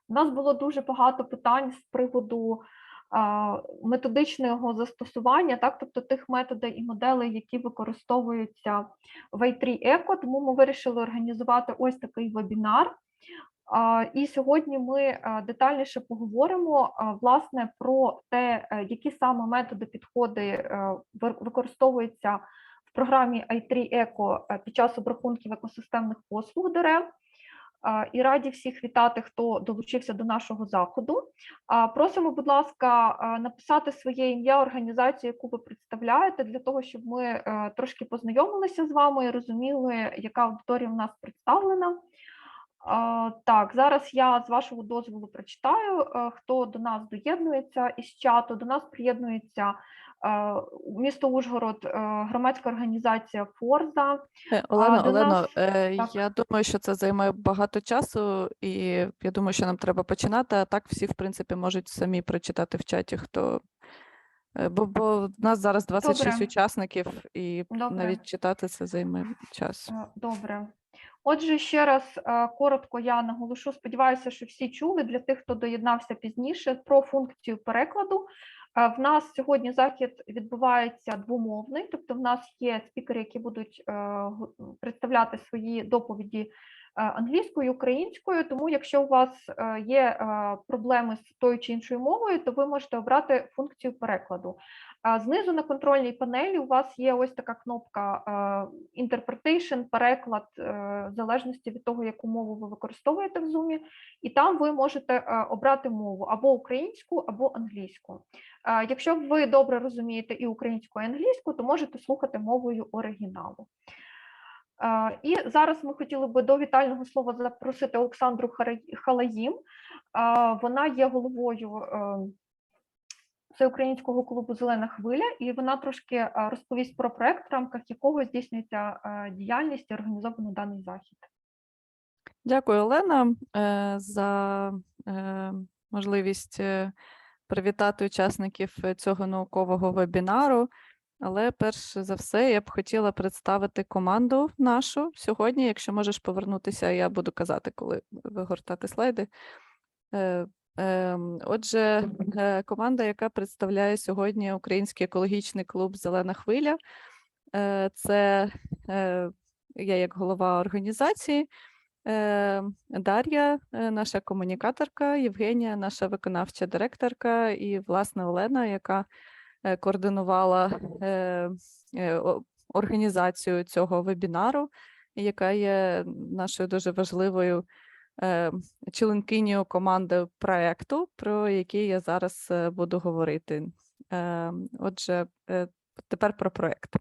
У нас було дуже багато питань з приводу методичного застосування, так, тобто тих методів і моделей, які використовуються в Itree Eco, тому ми вирішили організувати ось такий вебінар. І сьогодні ми детальніше поговоримо, власне, про те, які саме методи, підходи використовуються в програмі Itree Eco під час обрахунків екосистемних послуг дерев. І раді всіх вітати, хто долучився до нашого заходу. Просимо, будь ласка, написати своє ім'я, організацію, яку ви представляєте, для того, щоб ми трошки познайомилися з вами і розуміли, яка аудиторія в нас представлена. Так, зараз я з вашого дозволу прочитаю, хто до нас доєднується із чату. До нас приєднується місто Ужгород, громадська організація «Форза». Олено, я думаю, що це займе багато часу, і я думаю, що нам треба починати, а так всі, в принципі, можуть самі прочитати в чаті, хто... Бо в нас зараз 26 Добре. Учасників, і Добре. Навіть читати це займе час. Добре. Отже, ще раз коротко я наголошу, сподіваюся, що всі чули, для тих, хто доєднався пізніше, про функцію перекладу. В нас сьогодні захід відбувається двомовний, тобто в нас є спікери, які будуть представляти свої доповіді англійською, українською, тому якщо у вас є проблеми з тою чи іншою мовою, то ви можете обрати функцію перекладу. Знизу на контрольній панелі у вас є ось така кнопка Interpretation, переклад, в залежності від того, яку мову ви використовуєте в Zoom, і там ви можете обрати мову або українську, або англійську. Якщо ви добре розумієте і українську, і англійську, то можете слухати мовою оригіналу. І зараз ми хотіли би до вітального слова запросити Олександру Халаїм. Вона є головою Всеукраїнського клубу «Зелена хвиля», і вона трошки розповість про проект, в рамках якого здійснюється діяльність і організовано даний захід. Дякую, Олена, за можливість привітати учасників цього наукового вебінару. Але перш за все я б хотіла представити команду нашу сьогодні. Якщо можеш повернутися, я буду казати, коли вигортати слайди. Отже, команда, яка представляє сьогодні Український екологічний клуб «Зелена хвиля», це я як голова організації, Дар'я, наша комунікаторка, Євгенія, наша виконавча директорка, і, власне, Олена, яка координувала організацію цього вебінару, яка є нашою дуже важливою членкинею команди проєкту, про який я зараз буду говорити. Отже, тепер про проєкт.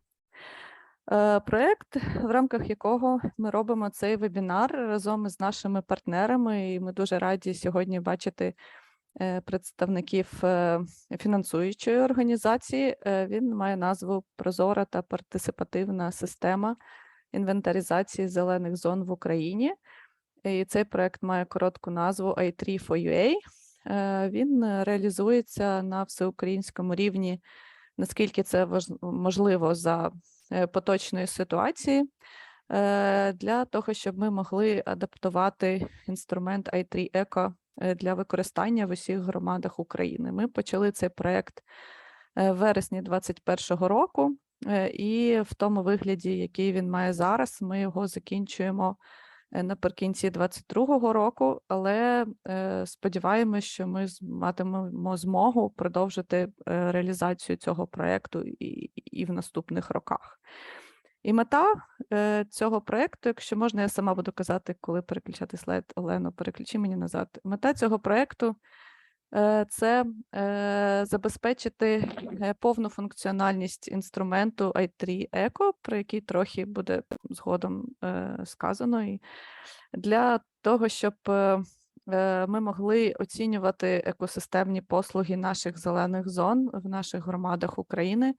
Проєкт, в рамках якого ми робимо цей вебінар разом із нашими партнерами, і ми дуже раді сьогодні бачити представників фінансуючої організації. Він має назву «Прозора та партисипативна система інвентаризації зелених зон в Україні». І цей проект має коротку назву Itree for UA. Він реалізується на всеукраїнському рівні, наскільки це можливо за поточної ситуації, для того, щоб ми могли адаптувати інструмент Itree Eco для використання в усіх громадах України. Ми почали цей проєкт в вересні 2021 року, і в тому вигляді, який він має зараз, ми його закінчуємо наприкінці 2022 року, але сподіваємось, що ми матимемо змогу продовжити реалізацію цього проєкту і в наступних роках. І мета цього проєкту, якщо можна, я сама буду казати, коли переключати слайд, Олено, переключи мені назад. Мета цього проєкту – це забезпечити повну функціональність інструменту Itree Eco, про який трохи буде згодом сказано, і для того, щоб ми могли оцінювати екосистемні послуги наших зелених зон в наших громадах України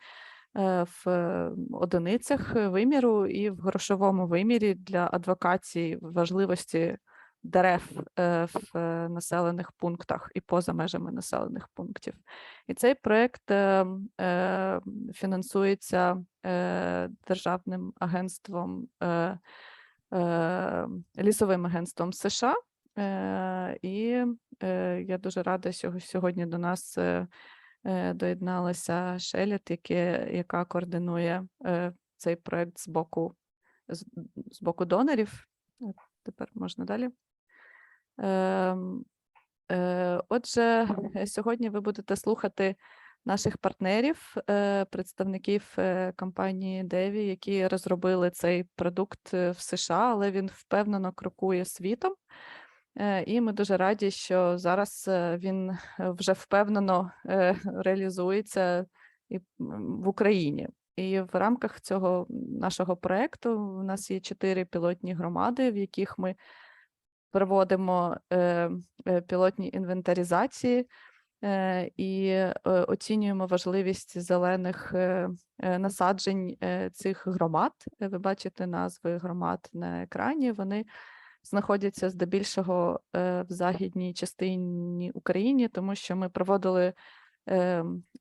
в одиницях виміру і в грошовому вимірі для адвокації важливості дерев в населених пунктах і поза межами населених пунктів. І цей проєкт фінансується Державним агентством лісовим агентством США. І я дуже рада, що сьогодні до нас доєдналася Шелет, яка координує цей проект з боку донорів. Тепер можна далі. Отже, сьогодні ви будете слухати наших партнерів, представників компанії Davey, які розробили цей продукт в США, але він впевнено крокує світом. І ми дуже раді, що зараз він вже впевнено реалізується і в Україні. І в рамках цього нашого проєкту у нас є 4 пілотні громади, в яких ми проводимо пілотні інвентаризації і оцінюємо важливість зелених насаджень цих громад. Ви бачите назви громад на екрані. Вони знаходяться здебільшого в західній частині України, тому що ми проводили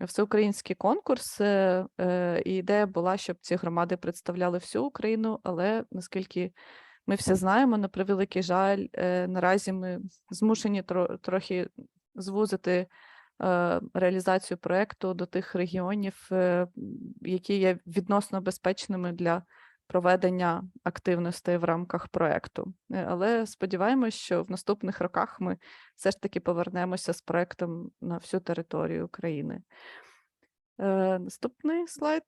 всеукраїнський конкурс, і ідея була, щоб ці громади представляли всю Україну, але наскільки ми всі знаємо, на превеликий жаль, наразі ми змушені трохи звузити реалізацію проєкту до тих регіонів, які є відносно безпечними для проведення активностей в рамках проєкту. Але сподіваємось, що в наступних роках ми все ж таки повернемося з проєктом на всю територію України. Наступний слайд.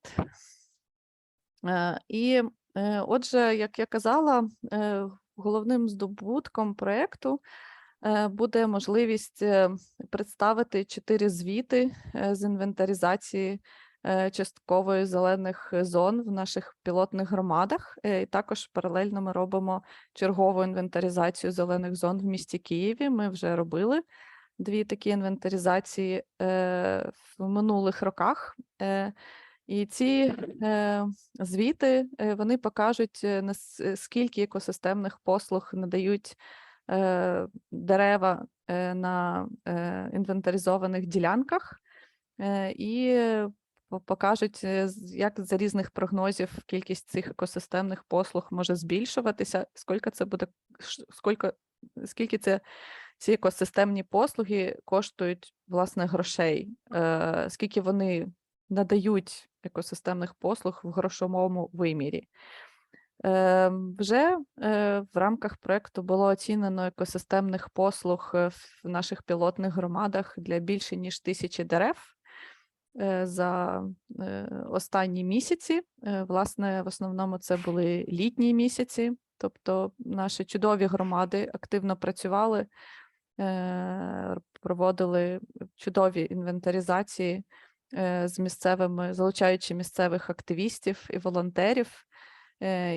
І отже, як я казала, головним здобутком проєкту буде можливість представити 4 звіти з інвентаризації часткової зелених зон в наших пілотних громадах. І також паралельно ми робимо чергову інвентаризацію зелених зон в місті Києві. Ми вже робили 2 такі інвентаризації в минулих роках. І ці звіти, вони покажуть, наскільки екосистемних послуг надають дерева на інвентаризованих ділянках, і покажуть, як за різних прогнозів кількість цих екосистемних послуг може збільшуватися, скільки ці екосистемні послуги коштують, власне, грошей, скільки вони надають екосистемних послуг в грошовому вимірі. Вже в рамках проєкту було оцінено екосистемних послуг в наших пілотних громадах для більше ніж 1000 дерев за останні місяці. Власне, в основному це були літні місяці, тобто наші чудові громади активно працювали, проводили чудові інвентаризації залучаючи місцевих активістів і волонтерів.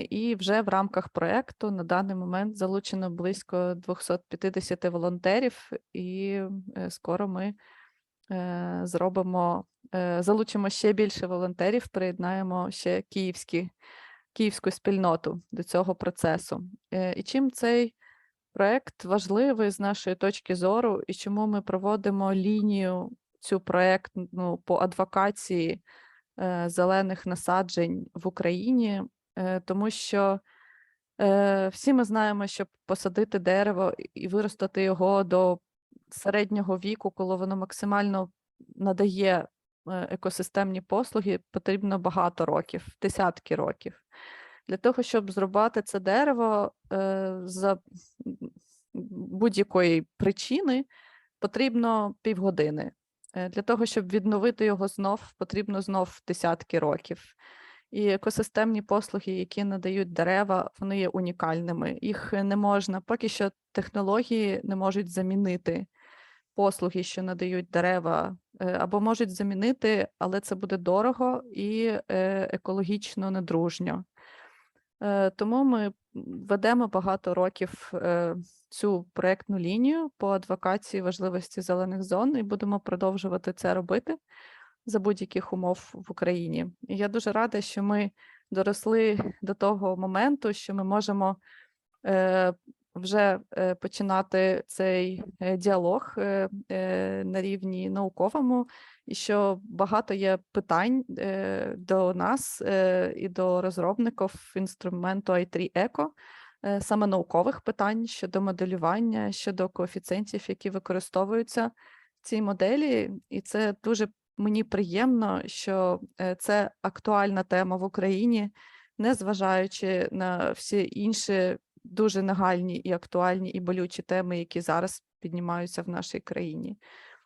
І вже в рамках проєкту на даний момент залучено близько 250 волонтерів, і скоро ми залучимо ще більше волонтерів, приєднаємо ще київську спільноту до цього процесу. І чим цей проєкт важливий з нашої точки зору, і чому ми проводимо лінію цю проєктну по адвокації зелених насаджень в Україні, тому що всі ми знаємо, щоб посадити дерево і виростити його до середнього віку, коли воно максимально надає екосистемні послуги, потрібно багато років, десятки років. Для того, щоб зрубати це дерево за будь-якої причини, потрібно півгодини. Для того, щоб відновити його знов, потрібно знов десятки років. І екосистемні послуги, які надають дерева, вони є унікальними. Їх не можна, поки що технології не можуть замінити послуги, що надають дерева, або можуть замінити, але це буде дорого і екологічно недружньо. Тому ми ведемо багато років цю проєктну лінію по адвокації важливості зелених зон і будемо продовжувати це робити за будь-яких умов в Україні. І я дуже рада, що ми доросли до того моменту, що ми можемо вже починати цей діалог на рівні науковому, і що багато є питань до нас і до розробників інструменту Itree Eco саме наукових питань щодо моделювання, щодо коефіцієнтів, які використовуються в цій моделі. І це дуже мені приємно, що це актуальна тема в Україні, незважаючи на всі інші дуже нагальні і актуальні і болючі теми, які зараз піднімаються в нашій країні.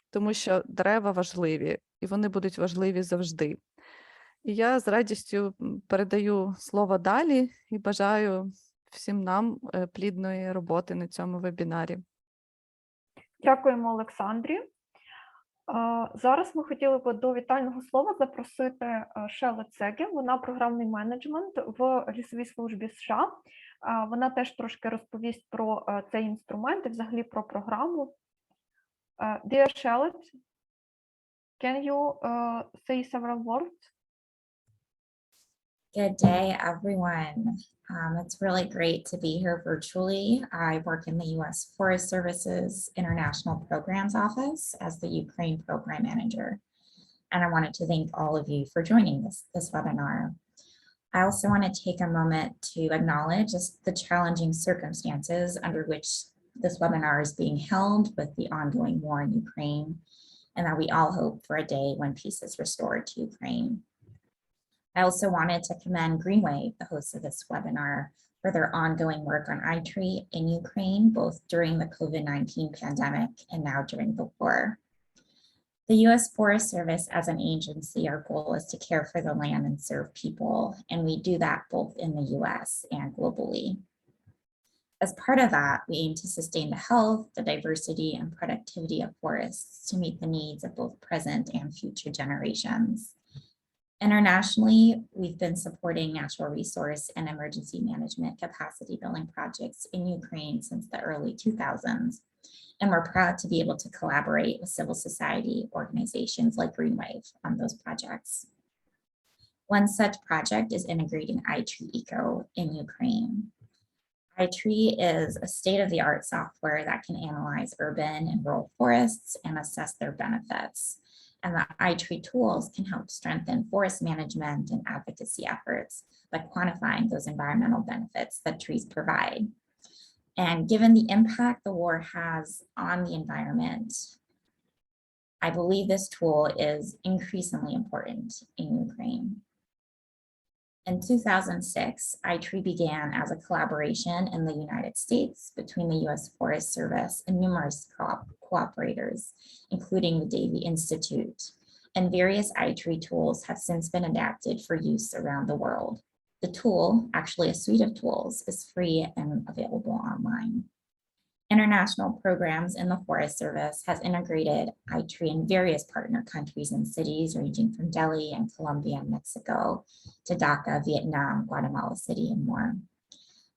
Тому що дерева важливі, і вони будуть важливі завжди. І я з радістю передаю слово далі і бажаю всім нам плідної роботи на цьому вебінарі. Дякуємо, Олександрі. Зараз ми хотіли б до вітального слова запросити Шеле Цеге. Вона програмний менеджмент в лісовій службі США. Вона теж трошки розповість про цей інструмент і взагалі про програму. Dear Charlotte, can you say several words? Good day, everyone. It's really great to be here virtually. I work in the U.S. Forest Service's International Programs Office as the Ukraine Program Manager. And I wanted to thank all of you for joining this webinar. I also want to take a moment to acknowledge the challenging circumstances under which this webinar is being held with the ongoing war in Ukraine, and that we all hope for a day when peace is restored to Ukraine. I also wanted to commend Greenwave, the host of this webinar, for their ongoing work on Itree in Ukraine, both during the COVID-19 pandemic and now during the war. The U.S. Forest Service as an agency, our goal is to care for the land and serve people, and we do that both in the U.S. and globally. As part of that, we aim to sustain the health, the diversity, and productivity of forests to meet the needs of both present and future generations. Internationally, we've been supporting natural resource and emergency management capacity building projects in Ukraine since the early 2000s. And we're proud to be able to collaborate with civil society organizations like Greenwave on those projects. One such project is integrating Itree Eco in Ukraine. Itree is a state-of-the-art software that can analyze urban and rural forests and assess their benefits. And the Itree tools can help strengthen forest management and advocacy efforts by quantifying those environmental benefits that trees provide. And given the impact the war has on the environment, I believe this tool is increasingly important in Ukraine. In 2006, Itree began as a collaboration in the United States between the U.S. Forest Service and numerous cooperators, including the Davey Institute, and various Itree tools have since been adapted for use around the world. The tool, actually a suite of tools, is free and available online. International programs in the Forest Service has integrated Itree in various partner countries and cities ranging from Delhi and Colombia and Mexico to Dhaka, Vietnam, Guatemala City, and more.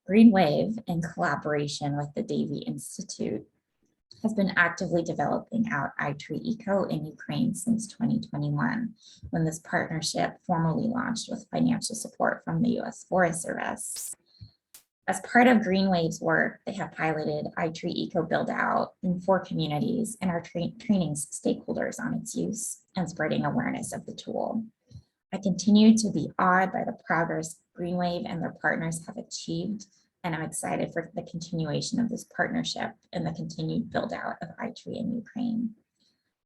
Greenwave, in collaboration with the Davey Institute, has been actively developing out Itree Eco in Ukraine since 2021, when this partnership formally launched with financial support from the U.S. Forest Service. As part of Greenwave's work, they have piloted Itree Eco build-out in 4 communities and are training stakeholders on its use and spreading awareness of the tool. I continue to be awed by the progress Greenwave and their partners have achieved, and I'm excited for the continuation of this partnership and the continued build-out of Itree in Ukraine.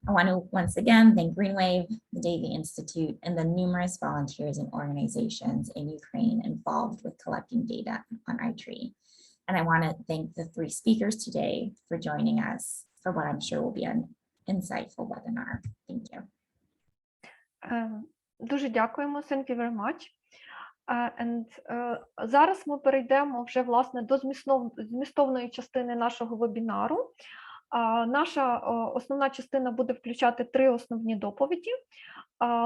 I want to once again thank Greenwave, the Davey Institute, and the numerous volunteers and organizations in Ukraine involved with collecting data on Itree. And I want to thank the 3 speakers today for joining us for what I'm sure will be an insightful webinar. Thank you. Дуже дякуємо. Thank you very much. Зараз ми перейдемо вже, власне, до змістовної частини нашого вебінару. Наша основна частина буде включати 3 основні доповіді.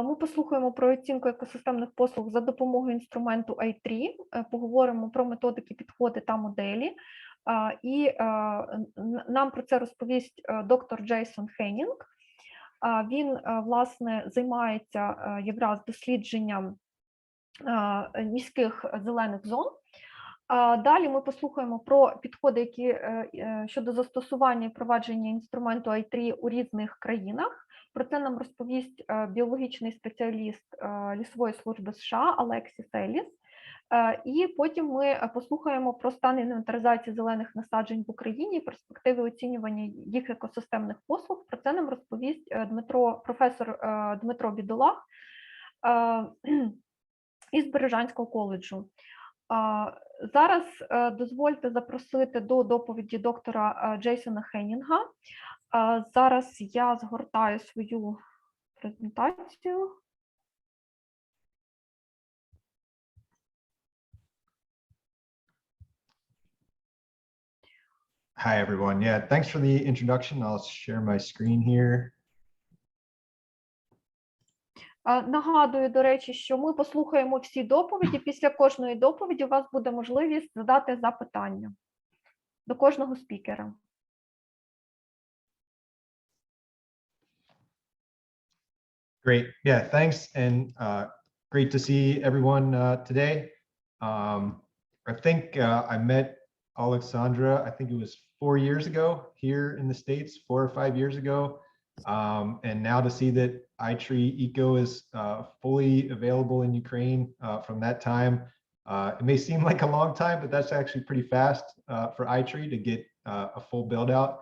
Ми послухаємо про оцінку екосистемних послуг за допомогою інструменту Itree, поговоримо про методики, підходи та моделі. І нам про це розповість доктор Джейсон Хеннінг. Він, власне, займається якраз дослідженням міських зелених зон. Далі ми послухаємо про підходи, які щодо застосування і впровадження інструменту Itree у різних країнах. Про це нам розповість біологічний спеціаліст лісової служби США Alexis Ellis. І потім ми послухаємо про стан інвентаризації зелених насаджень в Україні, перспективи оцінювання їх екосистемних послуг. Про це нам розповість професор Дмитро Бідолах із Бережанського коледжу. Зараз дозвольте запросити до доповіді доктора Джейсона Хеннінга. Зараз я згортаю свою презентацію. Hi, everyone. Yeah, thanks for the introduction. I'll share my screen here. Нагадую, до речі, що ми послухаємо всі доповіді. Після кожної доповіді у вас буде можливість задати запитання до кожного спікера. Great. Yeah, thanks. And great to see everyone today. I think I met Alexandra, I think it was 4 years ago here in the States, 4 or 5 years ago. And now to see that Itree Eco is fully available in Ukraine from that time, it may seem like a long time, but that's actually pretty fast for Itree to get a full build out.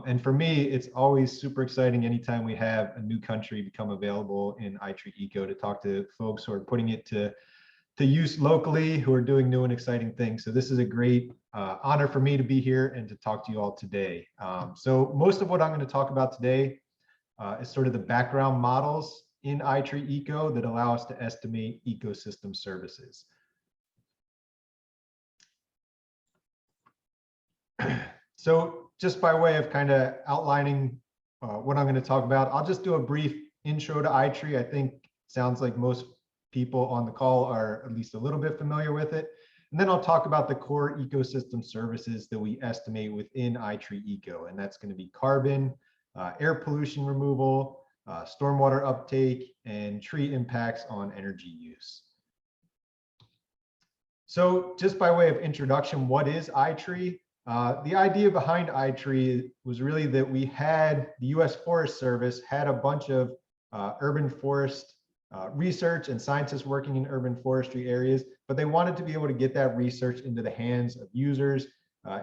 And for me, it's always super exciting anytime we have a new country become available in Itree Eco to talk to folks who are putting it to use locally, who are doing new and exciting things. So this is a great honor for me to be here and to talk to you all today. So most of what I'm going to talk about today is sort of the background models in Itree Eco that allow us to estimate ecosystem services. So just by way of kind of outlining what I'm going to talk about, I'll just do a brief intro to Itree. I think it sounds like most people on the call are at least a little bit familiar with it. And then I'll talk about the core ecosystem services that we estimate within Itree Eco. And that's going to be carbon, air pollution removal, stormwater uptake, and tree impacts on energy use. So just by way of introduction, what is Itree? The idea behind Itree was really that we had the US Forest Service had a bunch of urban forest research and scientists working in urban forestry areas, but they wanted to be able to get that research into the hands of users,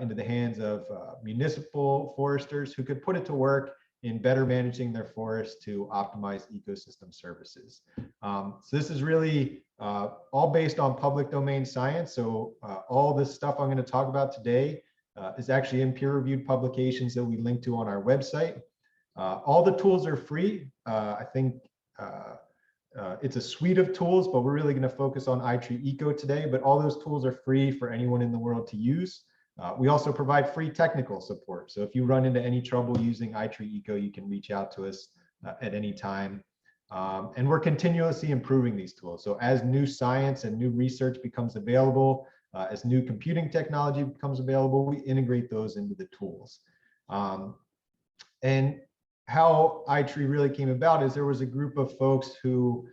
into the hands of municipal foresters who could put it to work in better managing their forests to optimize ecosystem services. So this is really all based on public domain science. So all this stuff I'm going to talk about today is actually in peer-reviewed publications that we link to on our website. All the tools are free. I think it's a suite of tools, but we're really going to focus on Itree Eco today. But all those tools are free for anyone in the world to use. We also provide free technical support. So if you run into any trouble using Itree Eco, you can reach out to us at any time. And we're continuously improving these tools. So as new science and new research becomes available, as new computing technology becomes available, we integrate those into the tools. And how Itree really came about is there was a group of folks who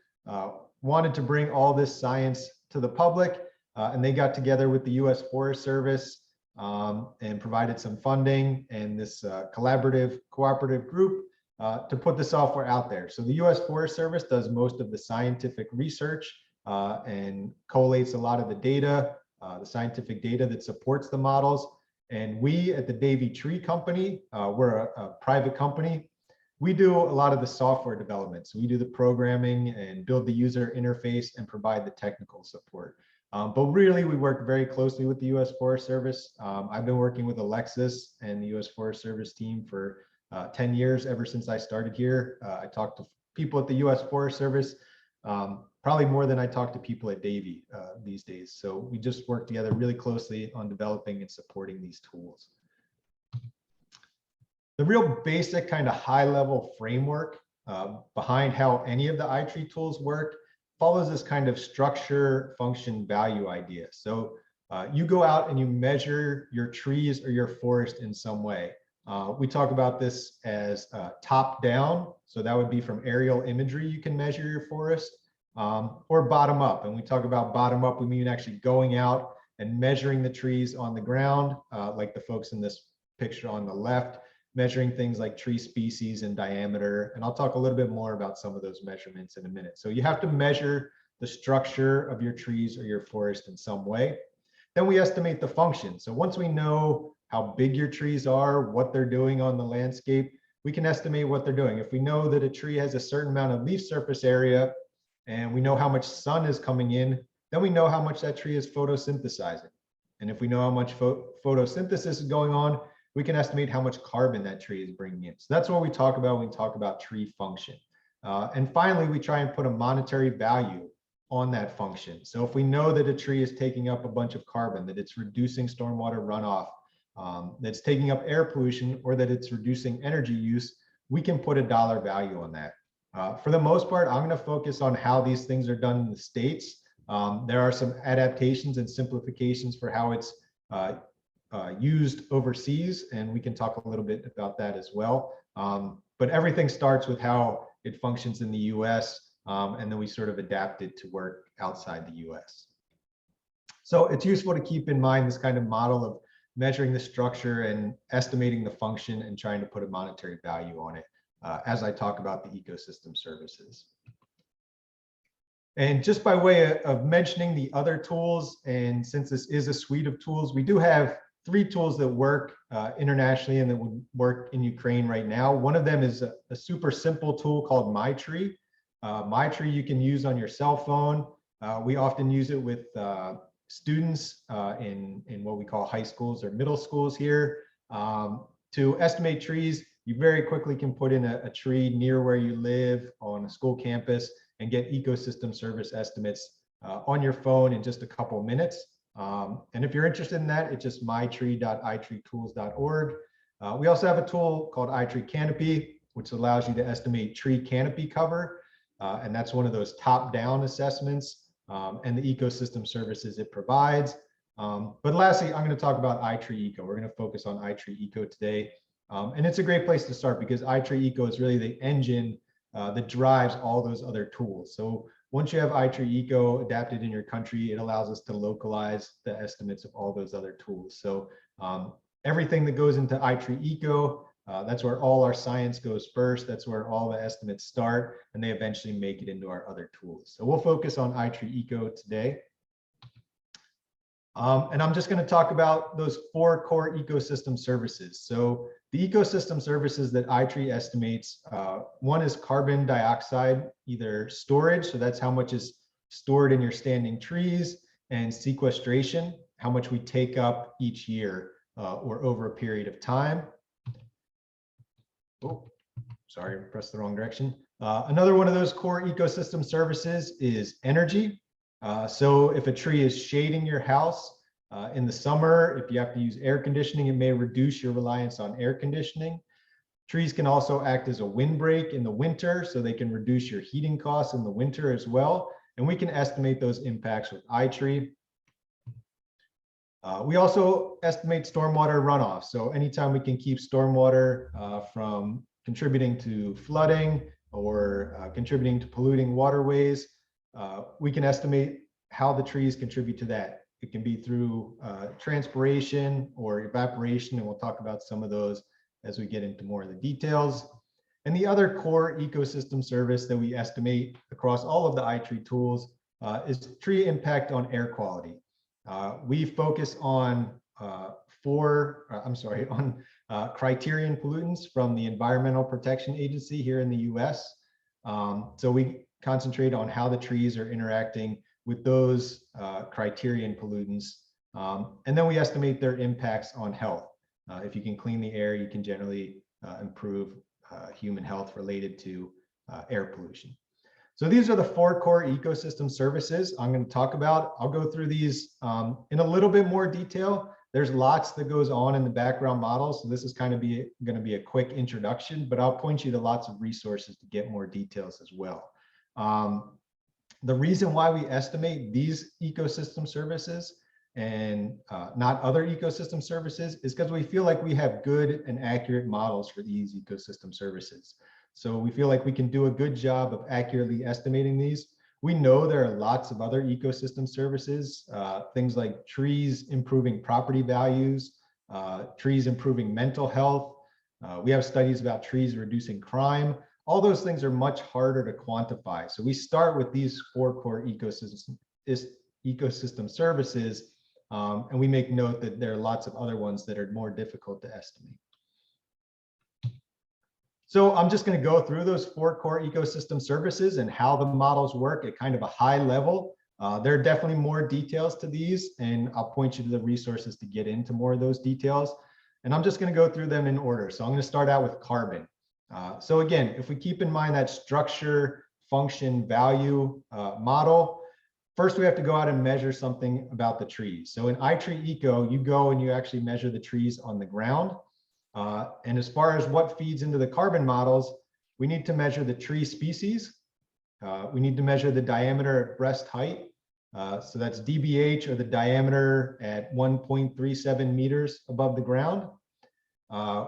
wanted to bring all this science to the public, and they got together with the US Forest Service and provided some funding and this cooperative group to put the software out there. So the US Forest Service does most of the scientific research and collates a lot of the data, the scientific data that supports the models. And we at the Davey Tree Company, we're a private company. We do a lot of the software development. So we do the programming and build the user interface and provide the technical support. But really, we work very closely with the US Forest Service. I've been working with Alexis and the US Forest Service team for 10 years, ever since I started here. I talk to people at the US Forest Service, probably more than I talk to people at Davey these days. So we just work together really closely on developing and supporting these tools. The real basic kind of high level framework behind how any of the Itree tools work follows this kind of structure, function, value idea. So you go out and you measure your trees or your forest in some way. We talk about this as top down. So that would be from aerial imagery, you can measure your forest, or bottom up. And we talk about bottom up, we mean actually going out and measuring the trees on the ground, like the folks in this picture on the left, measuring things like tree species and diameter. And I'll talk a little bit more about some of those measurements in a minute. So you have to measure the structure of your trees or your forest in some way. Then we estimate the function. So once we know how big your trees are, what they're doing on the landscape, we can estimate what they're doing. If we know that a tree has a certain amount of leaf surface area and we know how much sun is coming in, then we know how much that tree is photosynthesizing. And if we know how much photosynthesis is going on, we can estimate how much carbon that tree is bringing in. So that's what we talk about when we talk about tree function. And finally, we try and put a monetary value on that function. So if we know that a tree is taking up a bunch of carbon, that it's reducing stormwater runoff, that's taking up air pollution, or that it's reducing energy use, we can put a dollar value on that. For the most part, I'm going to focus on how these things are done in the States. There are some adaptations and simplifications for how it's used overseas, and we can talk a little bit about that as well. But everything starts with how it functions in the US, and then we sort of adapt it to work outside the US. So it's useful to keep in mind this kind of model of measuring the structure and estimating the function and trying to put a monetary value on it as I talk about the ecosystem services. And just by way of mentioning the other tools, and since this is a suite of tools, we do have 3 tools that work internationally and that would work in Ukraine right now. One of them is a super simple tool called MyTree. MyTree you can use on your cell phone. We often use it with students in what we call high schools or middle schools here. To estimate trees, you very quickly can put in a tree near where you live on a school campus and get ecosystem service estimates on your phone in just a couple of minutes. And if you're interested in that, it's just mytree.itreetools.org. We also have a tool called Itree Canopy, which allows you to estimate tree canopy cover. And that's one of those top-down assessments and the ecosystem services it provides. But lastly, I'm going to talk about Itree Eco. We're going to focus on Itree Eco today. And it's a great place to start because Itree Eco is really the engine that drives all those other tools. So once you have Itree Eco adapted in your country, it allows us to localize the estimates of all those other tools. So everything that goes into Itree Eco, that's where all our science goes first. That's where all the estimates start, and they eventually make it into our other tools. So we'll focus on Itree Eco today. And I'm just going to talk about those 4 core ecosystem services. So the ecosystem services that Itree estimates, one is carbon dioxide, either storage, so that's how much is stored in your standing trees, and sequestration, how much we take up each year or over a period of time. Oh, sorry, pressed the wrong direction. Another one of those core ecosystem services is energy. So if a tree is shading your house in the summer, if you have to use air conditioning, it may reduce your reliance on air conditioning. Trees can also act as a windbreak in the winter, so they can reduce your heating costs in the winter as well. And we can estimate those impacts with Itree. We also estimate stormwater runoff. So anytime we can keep stormwater from contributing to flooding or contributing to polluting waterways, we can estimate how the trees contribute to that. It can be through transpiration or evaporation, and we'll talk about some of those as we get into more of the details. And the other core ecosystem service that we estimate across all of the Itree tools is tree impact on air quality. We focus on criterion pollutants from the Environmental Protection Agency here in the US. So we concentrate on how the trees are interacting with those criterion pollutants. And then we estimate their impacts on health. If you can clean the air, you can generally improve human health related to air pollution. So these are the 4 core ecosystem services I'm going to talk about. I'll go through these in a little bit more detail. There's lots that goes on in the background model, so this is kind of going to be a quick introduction, but I'll point you to lots of resources to get more details as well. The reason why we estimate these ecosystem services and not other ecosystem services is because we feel like we have good and accurate models for these ecosystem services. So we feel like we can do a good job of accurately estimating these. We know there are lots of other ecosystem services, things like trees improving property values, trees improving mental health. We have studies about trees reducing crime. all those things are much harder to quantify. So we start with these 4 core ecosystem services, and we make note that there are lots of other ones that are more difficult to estimate. So I'm just going to go through those 4 core ecosystem services and how the models work at kind of a high level. There are definitely more details to these, and I'll point you to the resources to get into more of those details. And I'm just going to go through them in order. So I'm going to start out with carbon. So again, if we keep in mind that structure, function, value model, first we have to go out and measure something about the trees. So in Itree Eco, you go and you actually measure the trees on the ground. And as far as what feeds into the carbon models, we need to measure the tree species. We need to measure the diameter at breast height. So that's DBH, or the diameter at 1.37 meters above the ground.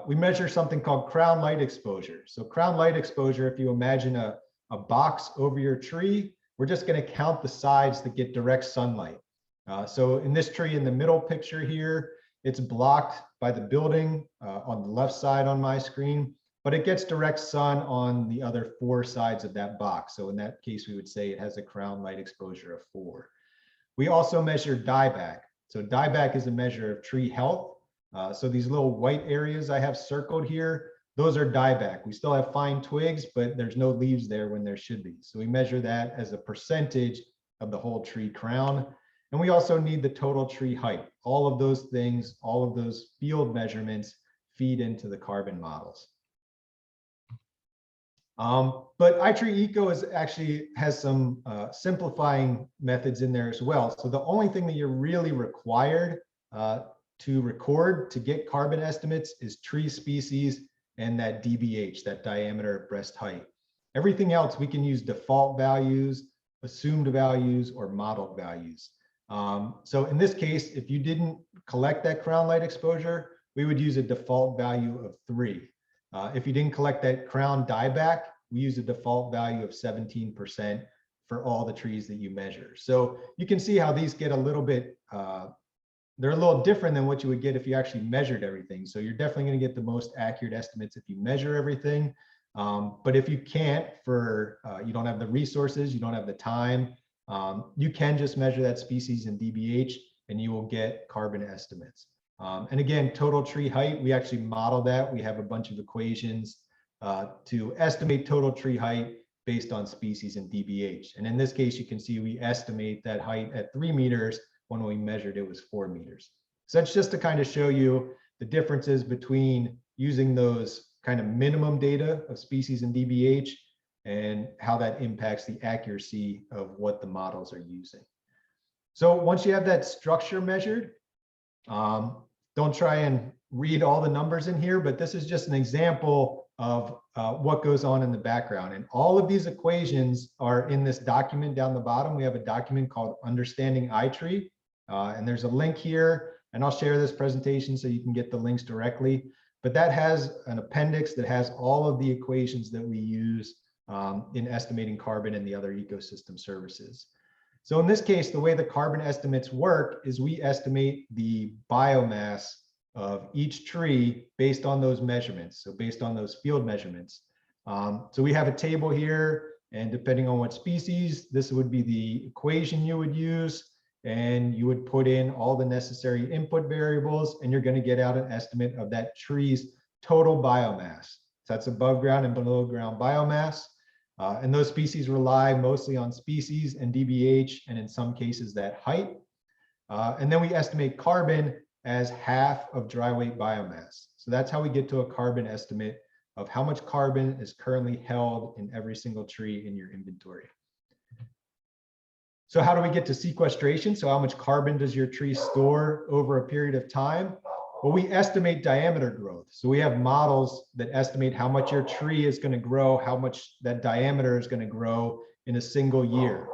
We measure something called crown light exposure. So crown light exposure, if you imagine a box over your tree, we're just going to count the sides that get direct sunlight. So in this tree in the middle picture here, it's blocked by the building on the left side on my screen, but it gets direct sun on the other 4 sides of that box. So in that case, we would say it has a crown light exposure of 4. We also measure dieback. So dieback is a measure of tree health. So these little white areas I have circled here, those are dieback. We still have fine twigs, but there's no leaves there when there should be. So we measure that as a percentage of the whole tree crown. And we also need the total tree height. All of those things, all of those field measurements feed into the carbon models. But Itree Eco has some simplifying methods in there as well. So the only thing that you're really required to record to get carbon estimates is tree species and that DBH, that diameter at breast height. Everything else we can use default values, assumed values, or modeled values. So in this case, if you didn't collect that crown light exposure, we would use a default value of 3. If you didn't collect that crown dieback, we use a default value of 17% for all the trees that you measure. So you can see how these get a little bit, they're a little different than what you would get if you actually measured everything. So you're definitely going to get the most accurate estimates if you measure everything. But if you can't, you don't have the resources, you don't have the time, you can just measure that species in DBH and you will get carbon estimates. And again, total tree height, we actually model that. We have a bunch of equations to estimate total tree height based on species and DBH. And in this case, you can see we estimate that height at 3 meters when we measured it was 4 meters. So that's just to kind of show you the differences between using those kind of minimum data of species and DBH and how that impacts the accuracy of what the models are using. So once you have that structure measured, don't try and read all the numbers in here, but this is just an example of what goes on in the background. And all of these equations are in this document down the bottom. We have a document called Understanding Itree, and there's a link here, and I'll share this presentation so you can get the links directly. But that has an appendix that has all of the equations that we use in estimating carbon and the other ecosystem services. So in this case, the way the carbon estimates work is we estimate the biomass of each tree based on those measurements. So based on those field measurements. So we have a table here, and depending on what species, this would be the equation you would use, and you would put in all the necessary input variables, and you're going to get out an estimate of that tree's total biomass. So that's above ground and below ground biomass. And those species rely mostly on species and DBH, and in some cases that height. And then we estimate carbon as half of dry weight biomass. So that's how we get to a carbon estimate of how much carbon is currently held in every single tree in your inventory. So how do we get to sequestration? So how much carbon does your tree store over a period of time? Well, we estimate diameter growth. So we have models that estimate how much your tree is going to grow, how much that diameter is going to grow in a single year.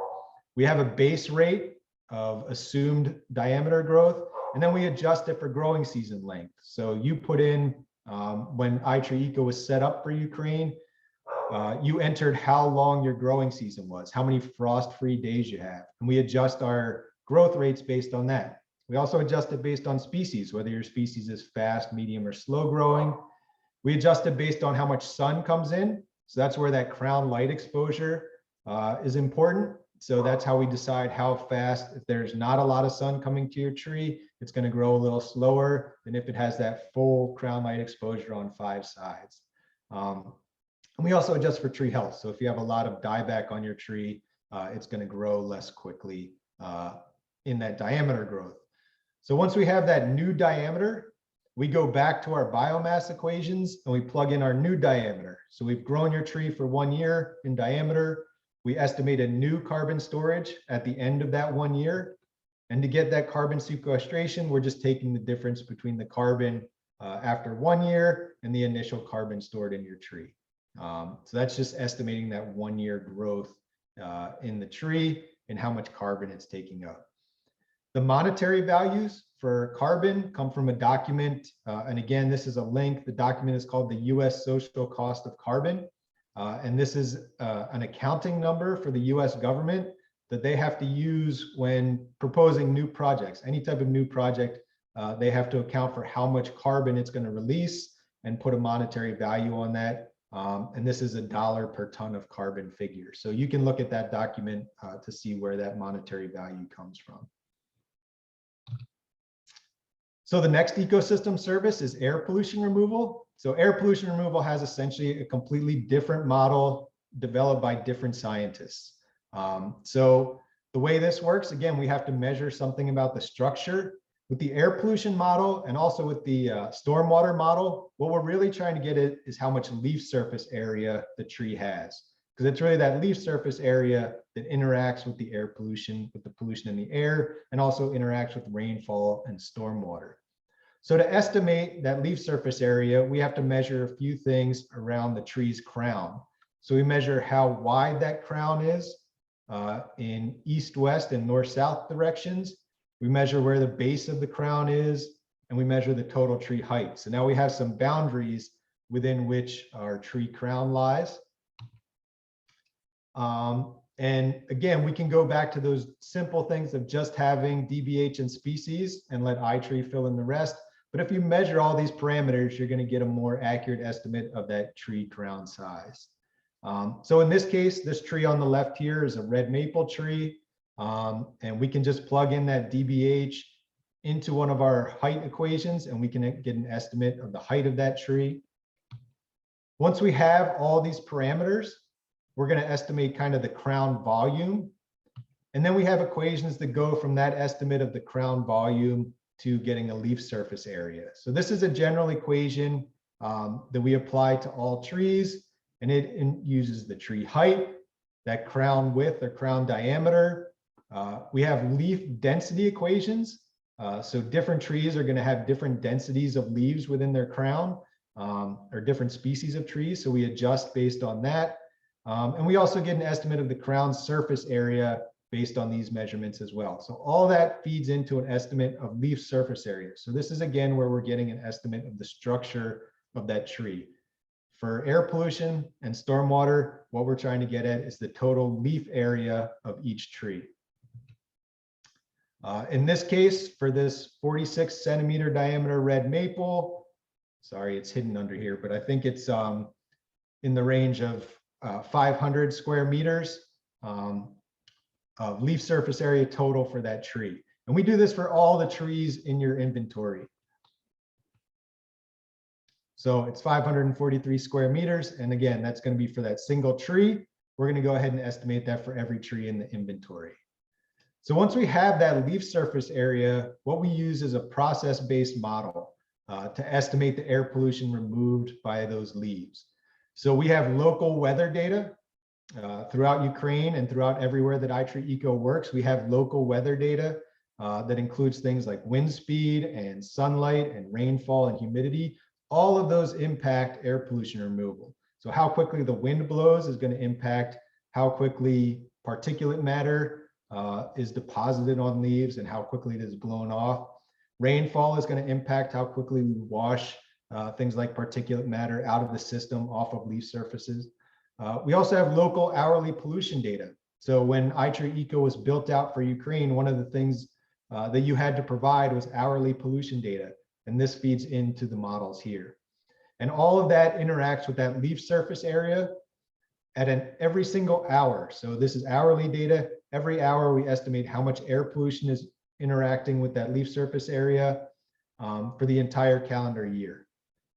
We have a base rate of assumed diameter growth, and then we adjust it for growing season length. So you put in, when Itree Eco was set up for Ukraine, you entered how long your growing season was, how many frost-free days you have, and we adjust our growth rates based on that. We also adjust it based on species, whether your species is fast, medium, or slow growing. We adjust it based on how much sun comes in. So that's where that crown light exposure is important. So that's how we decide how fast. If there's not a lot of sun coming to your tree, it's going to grow a little slower than if it has that full crown light exposure on 5 sides. And we also adjust for tree health. So if you have a lot of dieback on your tree, it's going to grow less quickly in that diameter growth. So once we have that new diameter, we go back to our biomass equations and we plug in our new diameter. So we've grown your tree for 1 year in diameter. We estimate a new carbon storage at the end of that 1 year. And to get that carbon sequestration, we're just taking the difference between the carbon after 1 year and the initial carbon stored in your tree. So that's just estimating that 1 year growth in the tree and how much carbon it's taking up. The monetary values for carbon come from a document. And again, this is a link. The document is called the US Social Cost of Carbon. And this is an accounting number for the US government that they have to use when proposing new projects. Any type of new project, they have to account for how much carbon it's going to release and put a monetary value on that. And this is $1 per ton of carbon figure. So you can look at that document to see where that monetary value comes from. So the next ecosystem service is air pollution removal. So air pollution removal has essentially a completely different model developed by different scientists. So the way this works, again, we have to measure something about the structure. With the air pollution model and also with the stormwater model, what we're really trying to get at is how much leaf surface area the tree has. Because it's really that leaf surface area that interacts with the air pollution, with the pollution in the air, and also interacts with rainfall and stormwater. So to estimate that leaf surface area, we have to measure a few things around the tree's crown. So we measure how wide that crown is in east-west and north-south directions. We measure where the base of the crown is, and we measure the total tree height. So now we have some boundaries within which our tree crown lies. And again, we can go back to those simple things of just having DBH and species and let Itree fill in the rest. But if you measure all these parameters, you're going to get a more accurate estimate of that tree crown size. So in this case, this tree on the left here is a red maple tree. And we can just plug in that DBH into one of our height equations, and we can get an estimate of the height of that tree. Once we have all these parameters, we're going to estimate kind of the crown volume. And then we have equations that go from that estimate of the crown volume to getting a leaf surface area. So this is a general equation that we apply to all trees, and it uses the tree height, that crown width or crown diameter. We have leaf density equations. So different trees are going to have different densities of leaves within their crown, or different species of trees. So we adjust based on that. And we also get an estimate of the crown surface area based on these measurements as well. So all that feeds into an estimate of leaf surface area. So this is again where we're getting an estimate of the structure of that tree. For air pollution and stormwater, what we're trying to get at is the total leaf area of each tree. In this case, for this 46 centimeter diameter red maple, sorry, it's hidden under here, but I think it's in the range of 500 square meters of leaf surface area total for that tree. And we do this for all the trees in your inventory. So it's 543 square meters. And again, that's going to be for that single tree. We're going to go ahead and estimate that for every tree in the inventory. So once we have that leaf surface area, what we use is a process-based model to estimate the air pollution removed by those leaves. So we have local weather data throughout Ukraine and throughout everywhere that Itree Eco works. We have local weather data that includes things like wind speed and sunlight and rainfall and humidity. All of those impact air pollution removal. So how quickly the wind blows is going to impact how quickly particulate matter is deposited on leaves and how quickly it is blown off. Rainfall is going to impact how quickly we wash things like particulate matter out of the system off of leaf surfaces. We also have local hourly pollution data. So when Itree Eco was built out for Ukraine, one of the things that you had to provide was hourly pollution data. And this feeds into the models here. And all of that interacts with that leaf surface area. at every single hour. So this is hourly data. Every hour we estimate how much air pollution is interacting with that leaf surface area for the entire calendar year.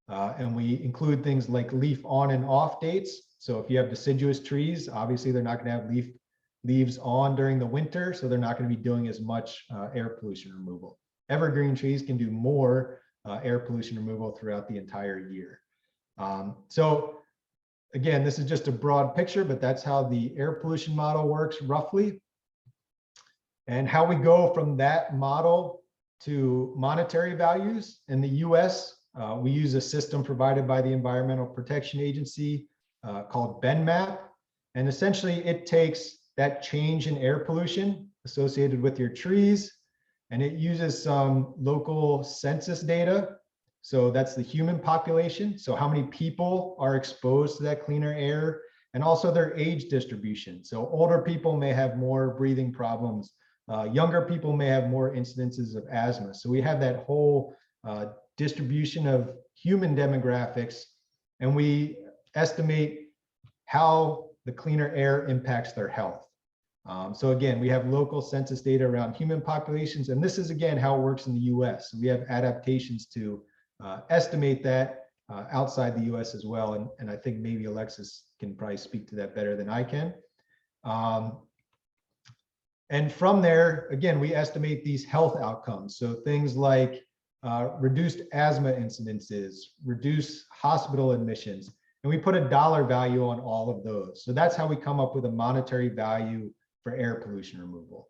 And we include things like leaf on and off dates. So if you have deciduous trees, obviously they're not going to have leaves on during the winter, so they're not going to be doing as much air pollution removal. Evergreen trees can do more air pollution removal throughout the entire year. So again, this is just a broad picture, but that's how the air pollution model works roughly. And how we go from that model to monetary values. In the US, we use a system provided by the Environmental Protection Agency called BENMAP. And essentially it takes that change in air pollution associated with your trees, and it uses some local census data. So that's the human population. So how many people are exposed to that cleaner air, and also their age distribution. So older people may have more breathing problems. Younger people may have more incidences of asthma. So we have that whole distribution of human demographics, and we estimate how the cleaner air impacts their health. So again, we have local census data around human populations, and this is again how it works in the US. We have adaptations to estimate that outside the US as well, and I think maybe Alexis can probably speak to that better than I can. And from there, again, we estimate these health outcomes. So things like reduced asthma incidences, reduced hospital admissions, and we put a dollar value on all of those. So that's how we come up with a monetary value for air pollution removal.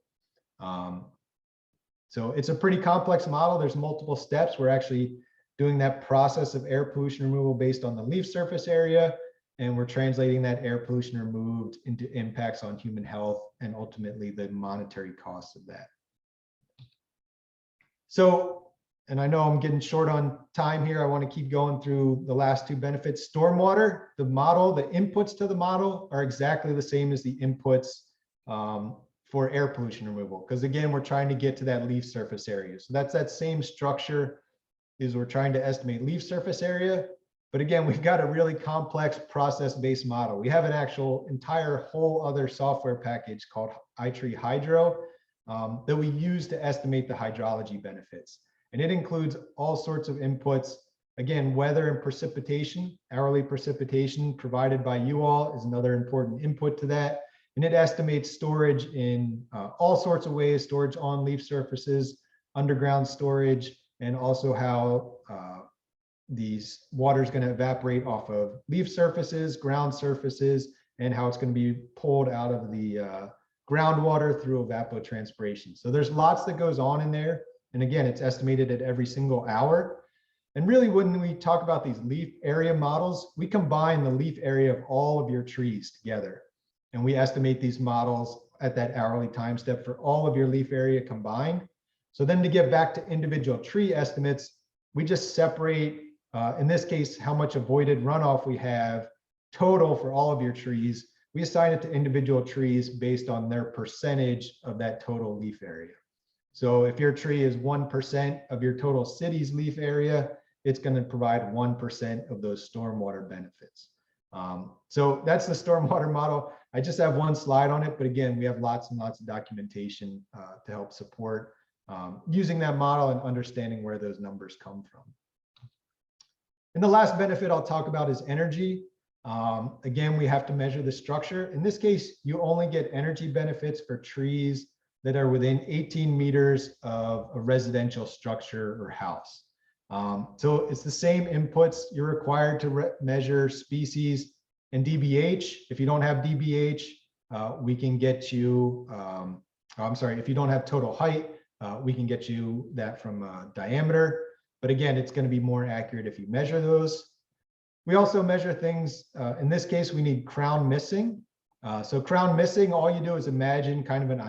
So it's a pretty complex model. There's multiple steps. We're actually doing that process of air pollution removal based on the leaf surface area, and we're translating that air pollution removed into impacts on human health and ultimately the monetary costs of that. So, and I know I'm getting short on time here. I want to keep going through the last two benefits. Stormwater, the model, the inputs to the model are exactly the same as the inputs for air pollution removal. Because again, we're trying to get to that leaf surface area. So that's that same structure, is we're trying to estimate leaf surface area. But again, we've got a really complex process-based model. We have an actual entire whole other software package called Itree Hydro that we use to estimate the hydrology benefits. And it includes all sorts of inputs. Again, weather and precipitation, hourly precipitation provided by you all is another important input to that. And it estimates storage in all sorts of ways, storage on leaf surfaces, underground storage, and also how these water is going to evaporate off of leaf surfaces, ground surfaces, and how it's going to be pulled out of the groundwater through evapotranspiration. So there's lots that goes on in there. And again, it's estimated at every single hour. And really, when we talk about these leaf area models, we combine the leaf area of all of your trees together. And we estimate these models at that hourly time step for all of your leaf area combined. So then to get back to individual tree estimates, we just separate, in this case, how much avoided runoff we have total for all of your trees. We assign it to individual trees based on their percentage of that total leaf area. So if your tree is 1% of your total city's leaf area, it's going to provide 1% of those stormwater benefits. So that's the stormwater model. I just have one slide on it, but again, we have lots and lots of documentation to help support using that model and understanding where those numbers come from. And the last benefit I'll talk about is energy. Again, we have to measure the structure. In this case, you only get energy benefits for trees that are within 18 meters of a residential structure or house. So it's the same inputs. You're required to measure species and DBH. If you don't have DBH, we can get you, I'm sorry, if you don't have total height, we can get you that from diameter. But again, it's going to be more accurate if you measure those. We also measure things, in this case, we need crown missing. So crown missing, all you do is imagine kind of an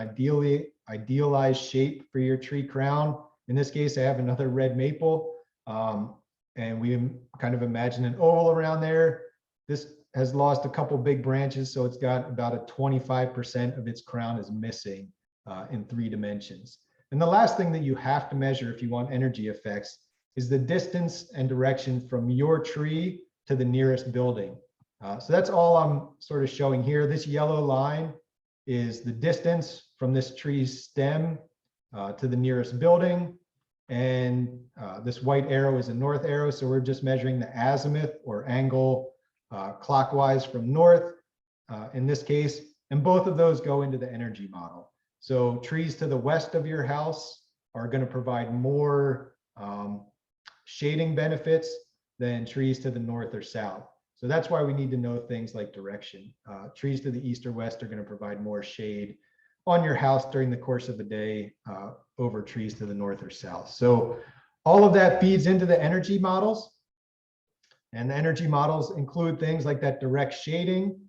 idealized shape for your tree crown. In this case, I have another red maple, and we kind of imagine an oval around there. This has lost a couple big branches, so it's got about a 25% of its crown is missing in 3 dimensions. And the last thing that you have to measure if you want energy effects is the distance and direction from your tree to the nearest building. So that's all I'm sort of showing here. This yellow line is the distance from this tree's stem to the nearest building. And this white arrow is a north arrow. So we're just measuring the azimuth or angle clockwise from north in this case. And both of those go into the energy model. So trees to the west of your house are going to provide more shading benefits than trees to the north or south. So that's why we need to know things like direction. Trees to the east or west are going to provide more shade on your house during the course of the day over trees to the north or south. So all of that feeds into the energy models. And the energy models include things like that direct shading.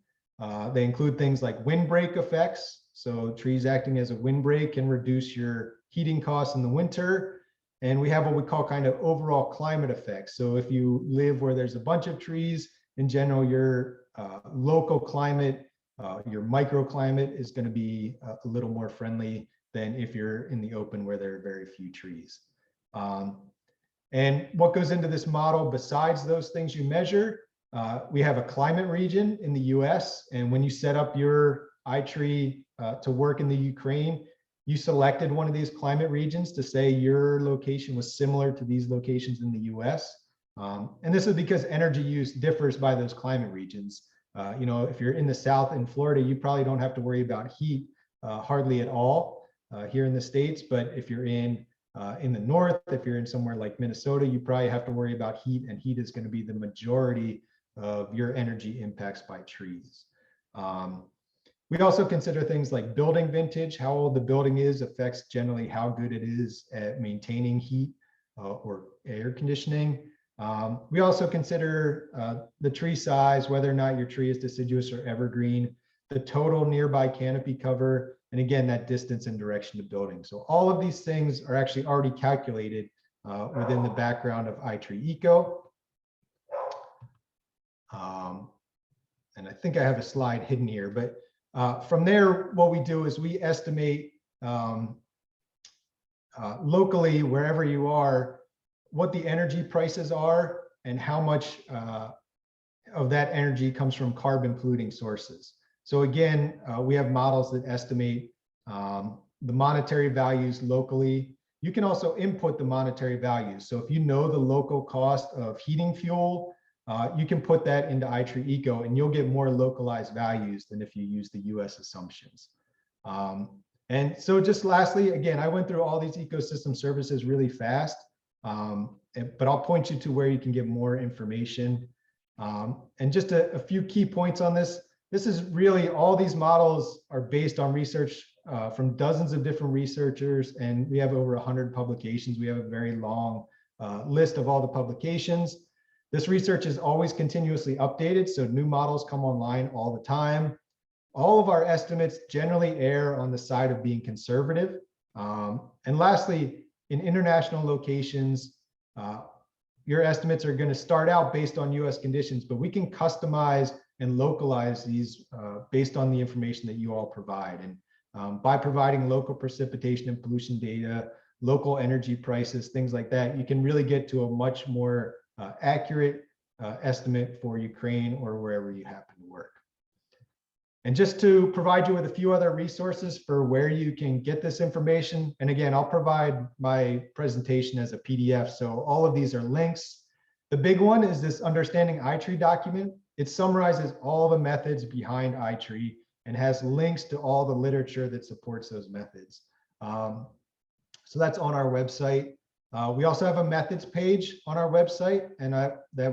They include things like windbreak effects. So trees acting as a windbreak can reduce your heating costs in the winter. And we have what we call kind of overall climate effects. So if you live where there's a bunch of trees, in general, your local climate, your microclimate is going to be a little more friendly than if you're in the open where there are very few trees. And what goes into this model besides those things you measure, we have a climate region in the US. And when you set up your Itree to work in the Ukraine, you selected one of these climate regions to say your location was similar to these locations in the US. And this is because energy use differs by those climate regions. You know, if you're in the South in Florida, you probably don't have to worry about heat hardly at all here in the States. But if you're in the North, if you're in somewhere like Minnesota, you probably have to worry about heat, and heat is going to be the majority of your energy impacts by trees. We also consider things like building vintage. How old the building is affects generally how good it is at maintaining heat or air conditioning. We also consider the tree size, whether or not your tree is deciduous or evergreen, the total nearby canopy cover, and again, that distance and direction to building. So all of these things are actually already calculated within the background of Itree Eco. And I think I have a slide hidden here, but from there, what we do is we estimate locally, wherever you are, what the energy prices are and how much of that energy comes from carbon polluting sources. So again, we have models that estimate the monetary values locally. You can also input the monetary values. So if you know the local cost of heating fuel, you can put that into Itree Eco and you'll get more localized values than if you use the US assumptions. And so just lastly, again, I went through all these ecosystem services really fast. But I'll point you to where you can get more information. And just a few key points on this. This is really, all these models are based on research from dozens of different researchers, and we have over 100 publications. We have a very long list of all the publications. This research is always continuously updated, so new models come online all the time. All of our estimates generally err on the side of being conservative. And lastly, in international locations, your estimates are going to start out based on US conditions, but we can customize and localize these based on the information that you all provide. And by providing local precipitation and pollution data, local energy prices, things like that, you can really get to a much more accurate estimate for Ukraine or wherever you happen to work. And just to provide you with a few other resources for where you can get this information. And again, I'll provide my presentation as a PDF. So all of these are links. The big one is this Understanding Itree document. It summarizes all the methods behind Itree and has links to all the literature that supports those methods. So that's on our website. We also have a methods page on our website, and that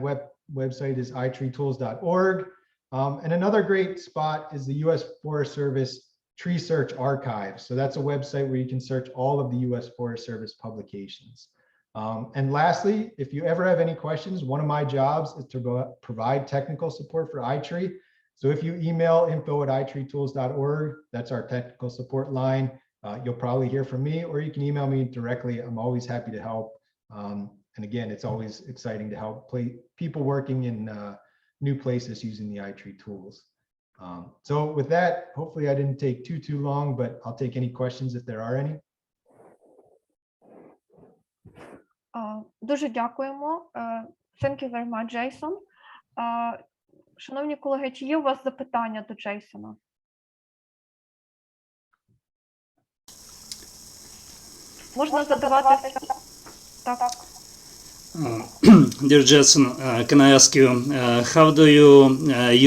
website is itreetools.org. And another great spot is the US Forest Service Tree Search Archive. So that's a website where you can search all of the US Forest Service publications. And lastly, if you ever have any questions, one of my jobs is to provide technical support for Itree. So if you email info@itreetools.org, that's our technical support line. You'll probably hear from me, or you can email me directly. I'm always happy to help. And again, it's always exciting to help people working in new places using the Itree tools. So with that, hopefully I didn't take too long, but I'll take any questions if there are any. Дуже дякуємо. Thank you very much, Jason. Шановні колеги, чи є у вас запитання до Джейсона? Можна задавати... Так. Dear Jason, can I ask you, how do you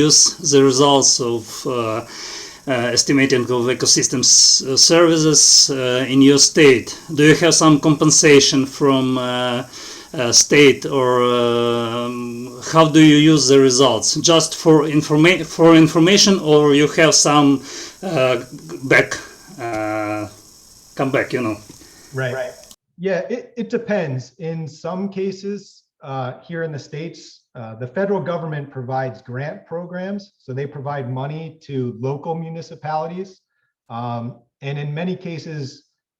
use the results of estimating of ecosystem services in your state? Do you have some compensation from state, or how do you use the results? Just for information, or you have some comeback, you know? Right. Yeah, it depends. In some cases, here in the States, the federal government provides grant programs. So they provide money to local municipalities. And in many cases,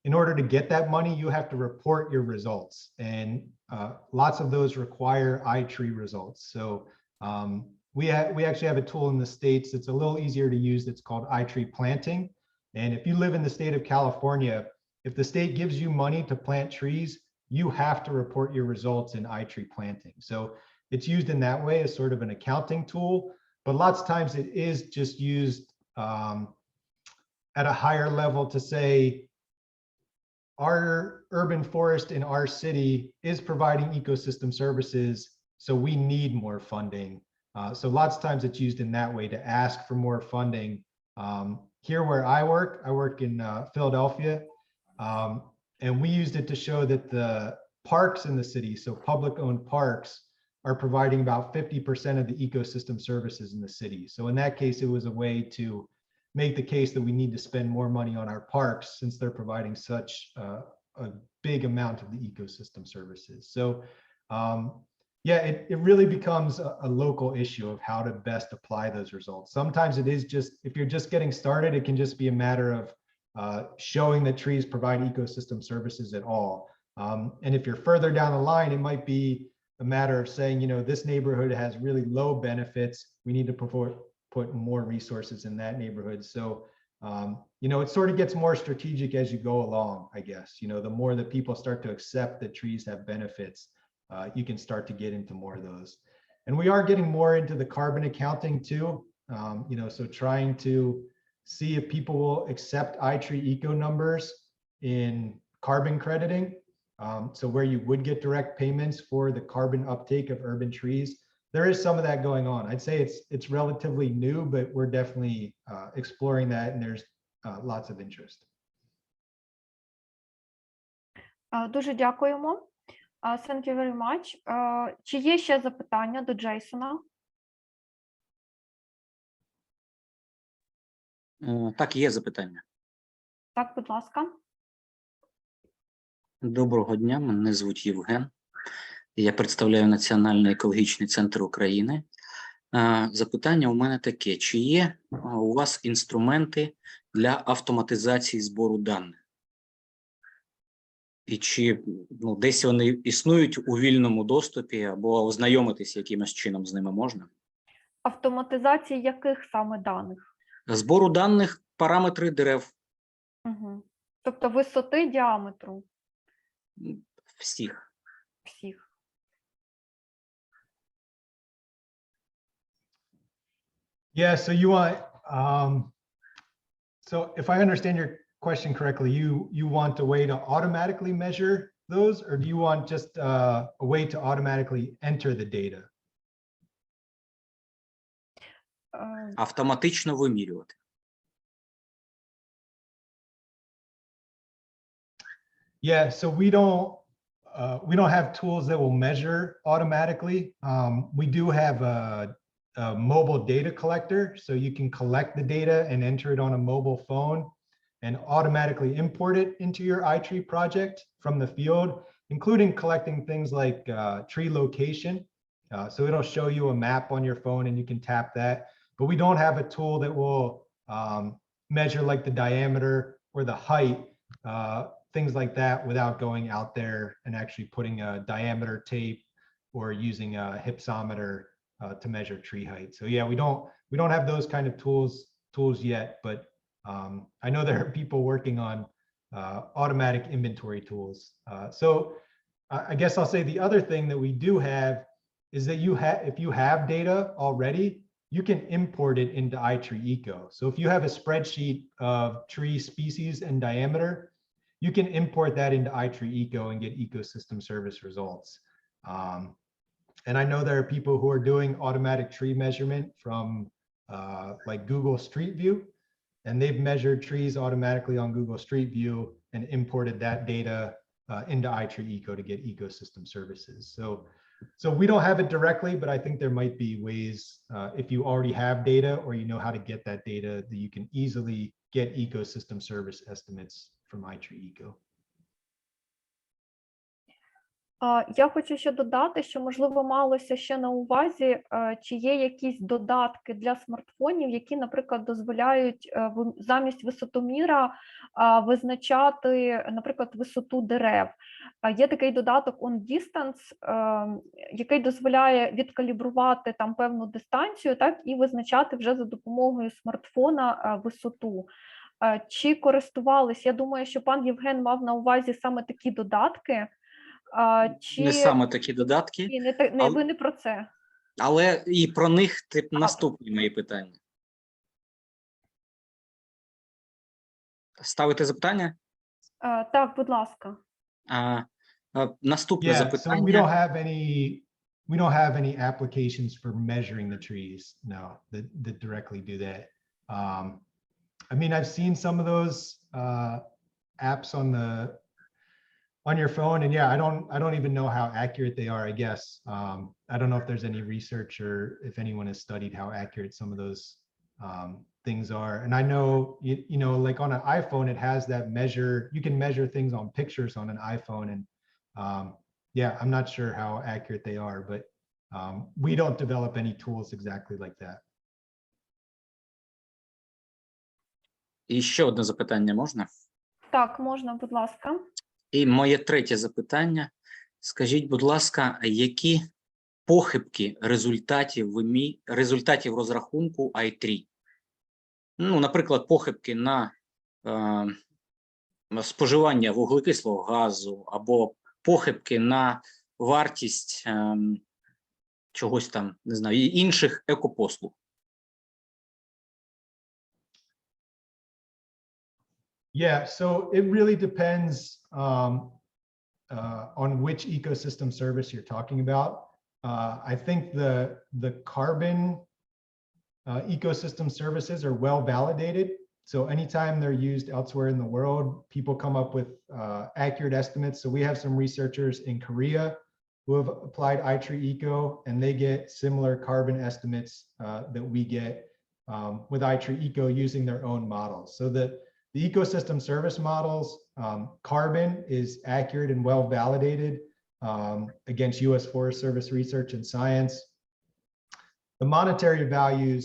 in order to get that money, you have to report your results. And lots of those require Itree results. So we actually have a tool in the States that's a little easier to use that's called Itree planting. And if you live in the state of California, if the state gives you money to plant trees, you have to report your results in Itree planting. So it's used in that way as sort of an accounting tool, but lots of times it is just used at a higher level to say, our urban forest in our city is providing ecosystem services, so we need more funding. So lots of times it's used in that way to ask for more funding. Here where I work in Philadelphia, and we used it to show that the parks in the city, so public-owned parks, are providing about 50% of the ecosystem services in the city. So in that case, it was a way to make the case that we need to spend more money on our parks since they're providing such a big amount of the ecosystem services. So yeah, it really becomes a local issue of how to best apply those results. Sometimes it is just, if you're just getting started, it can just be a matter of showing that trees provide ecosystem services at all. And if you're further down the line, it might be a matter of saying, you know, this neighborhood has really low benefits. We need to put more resources in that neighborhood. So, you know, it sort of gets more strategic as you go along, I guess. You know, the more that people start to accept that trees have benefits, you can start to get into more of those. And we are getting more into the carbon accounting too. You know, so trying to see if people will accept Itree eco numbers in carbon crediting. So where you would get direct payments for the carbon uptake of urban trees, there is some of that going on. I'd say it's relatively new, but we're definitely exploring that, and there's lots of interest. Дуже дякуємо. Thank you very much. Чи є ще запитання до Джейсона? Так, є запитання. Так, будь ласка. Доброго дня, мене звуть Євген. Я представляю Національний екологічний центр України. Запитання у мене таке: чи є у вас інструменти для автоматизації збору даних? І чи десь вони існують у вільному доступі, або ознайомитись якимось чином з ними можна? Автоматизації яких саме даних? Збору даних, параметри дерев. Угу. Тобто висоти, діаметру? Всіх. Всіх. Yeah, so you want, so if I understand your question correctly, you want a way to automatically measure those, or do you want just a way to automatically enter the data? Автоматично вимірювати. Yeah, so we don't have tools that will measure automatically. We do have a mobile data collector, so you can collect the data and enter it on a mobile phone and automatically import it into your Itree project from the field, including collecting things like tree location. So it'll show you a map on your phone and you can tap that. But we don't have a tool that will measure like the diameter or the height, things like that, without going out there and actually putting a diameter tape or using a hypsometer to measure tree height. So yeah, we don't have those kind of tools yet, but I know there are people working on automatic inventory tools. So I guess I'll say the other thing that we do have is that if you have data already, you can import it into Itree Eco. So if you have a spreadsheet of tree species and diameter, you can import that into Itree Eco and get ecosystem service results. And I know there are people who are doing automatic tree measurement from like Google Street View, and they've measured trees automatically on Google Street View and imported that data into Itree Eco to get ecosystem services. So we don't have it directly, but I think there might be ways, if you already have data or you know how to get that data, that you can easily get ecosystem service estimates from Itree Eco. Я хочу ще додати, що, можливо, малося ще на увазі, чи є якісь додатки для смартфонів, які, наприклад, дозволяють замість висотоміра визначати, наприклад, висоту дерев. Є такий додаток OnDistance, який дозволяє відкалібрувати там певну дистанцію, так, і визначати вже за допомогою смартфона висоту. Чи користувались? Я думаю, що пан Євген мав на увазі саме такі додатки. Чи... Не саме такі додатки. Ні, ви не про це. Але і про них наступні мої питання. Ставите запитання? Так, будь ласка. Наступне запитання. So we don't have any applications for measuring the trees, no, that directly do that. I mean, I've seen some of those apps on your phone, and yeah, I don't even know how accurate they are, I guess. I don't know if there's any research or if anyone has studied how accurate some of those things are. And I know, you know, like on an iPhone, it has that measure, you can measure things on pictures on an iPhone. And yeah, I'm not sure how accurate they are, but we don't develop any tools exactly like that. І ще одне запитання можна? Так, можна, будь ласка. І моє третє запитання. Скажіть, будь ласка, які похибки результатів розрахунку Itree? Ну, наприклад, похибки на споживання вуглекислого газу або похибки на вартість чогось там, не знаю, інших екопослуг. Yeah, so it really depends on which ecosystem service you're talking about. I think the carbon ecosystem services are well validated. So anytime they're used elsewhere in the world, people come up with accurate estimates. So we have some researchers in Korea who have applied Itree Eco, and they get similar carbon estimates that we get with Itree Eco using their own models. So the ecosystem service models, carbon is accurate and well validated against US Forest Service research and science. The monetary values,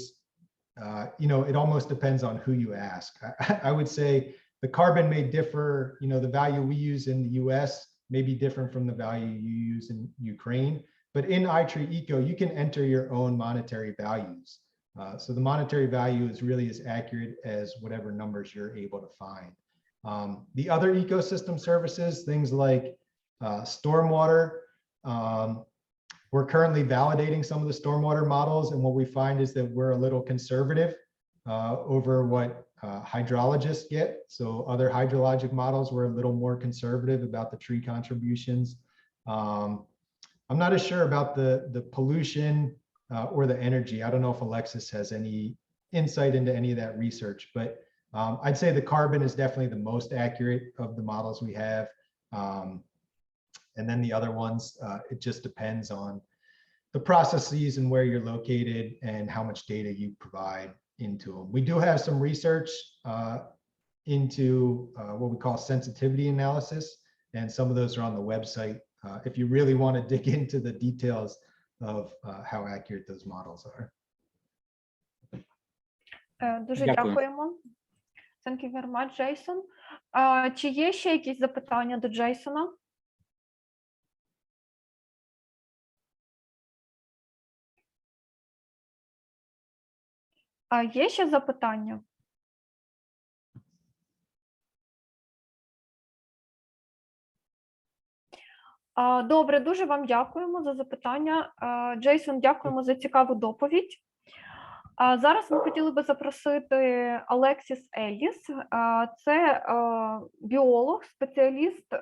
you know, it almost depends on who you ask. I would say the carbon may differ, you know, the value we use in the US may be different from the value you use in Ukraine, but in Itree Eco, you can enter your own monetary values. So the monetary value is really as accurate as whatever numbers you're able to find. The other ecosystem services, things like stormwater, we're currently validating some of the stormwater models, and what we find is that we're a little conservative over what hydrologists get. So other hydrologic models were a little more conservative about the tree contributions. I'm not as sure about the pollution or the energy. I don't know if Alexis has any insight into any of that research, but I'd say the carbon is definitely the most accurate of the models we have. And then the other ones, it just depends on the processes and where you're located and how much data you provide into them. We do have some research into what we call sensitivity analysis, and some of those are on the website if you really want to dig into the details of how accurate those models are. Дуже дякуємо. Thank you very much, Jason. Чи є ще якісь запитання до Джейсона? Є ще запитання? Добре, дуже вам дякуємо за запитання. Джейсон, дякуємо за цікаву доповідь. Зараз ми хотіли би запросити Alexis Ellis. Це біолог, спеціаліст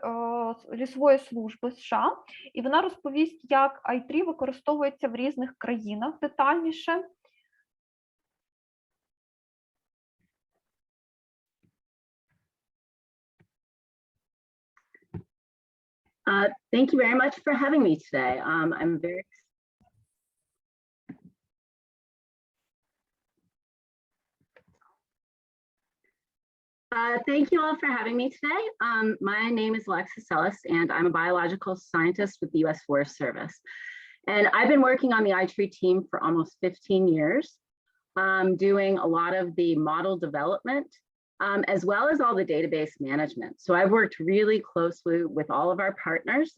лісової служби США, і вона розповість, як Itree використовується в різних країнах детальніше. Thank you very much for having me today. I'm very thank you all for having me today. My name is Alexis Ellis, and I'm a biological scientist with the US Forest Service. And I've been working on the Itree team for almost 15 years, doing a lot of the model development, as well as all the database management. So I've worked really closely with all of our partners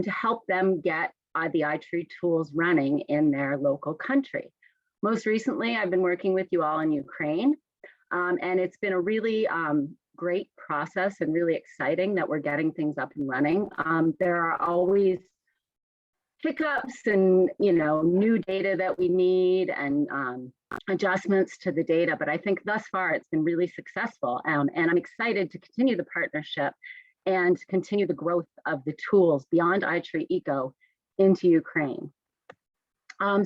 to help them get the Itree tools running in their local country. Most recently, I've been working with you all in Ukraine. And it's been a really great process and really exciting that we're getting things up and running. There are always hiccups and, you know, new data that we need and adjustments to the data, but I think thus far it's been really successful. And I'm excited to continue the partnership and continue the growth of the tools beyond Itree Eco into Ukraine.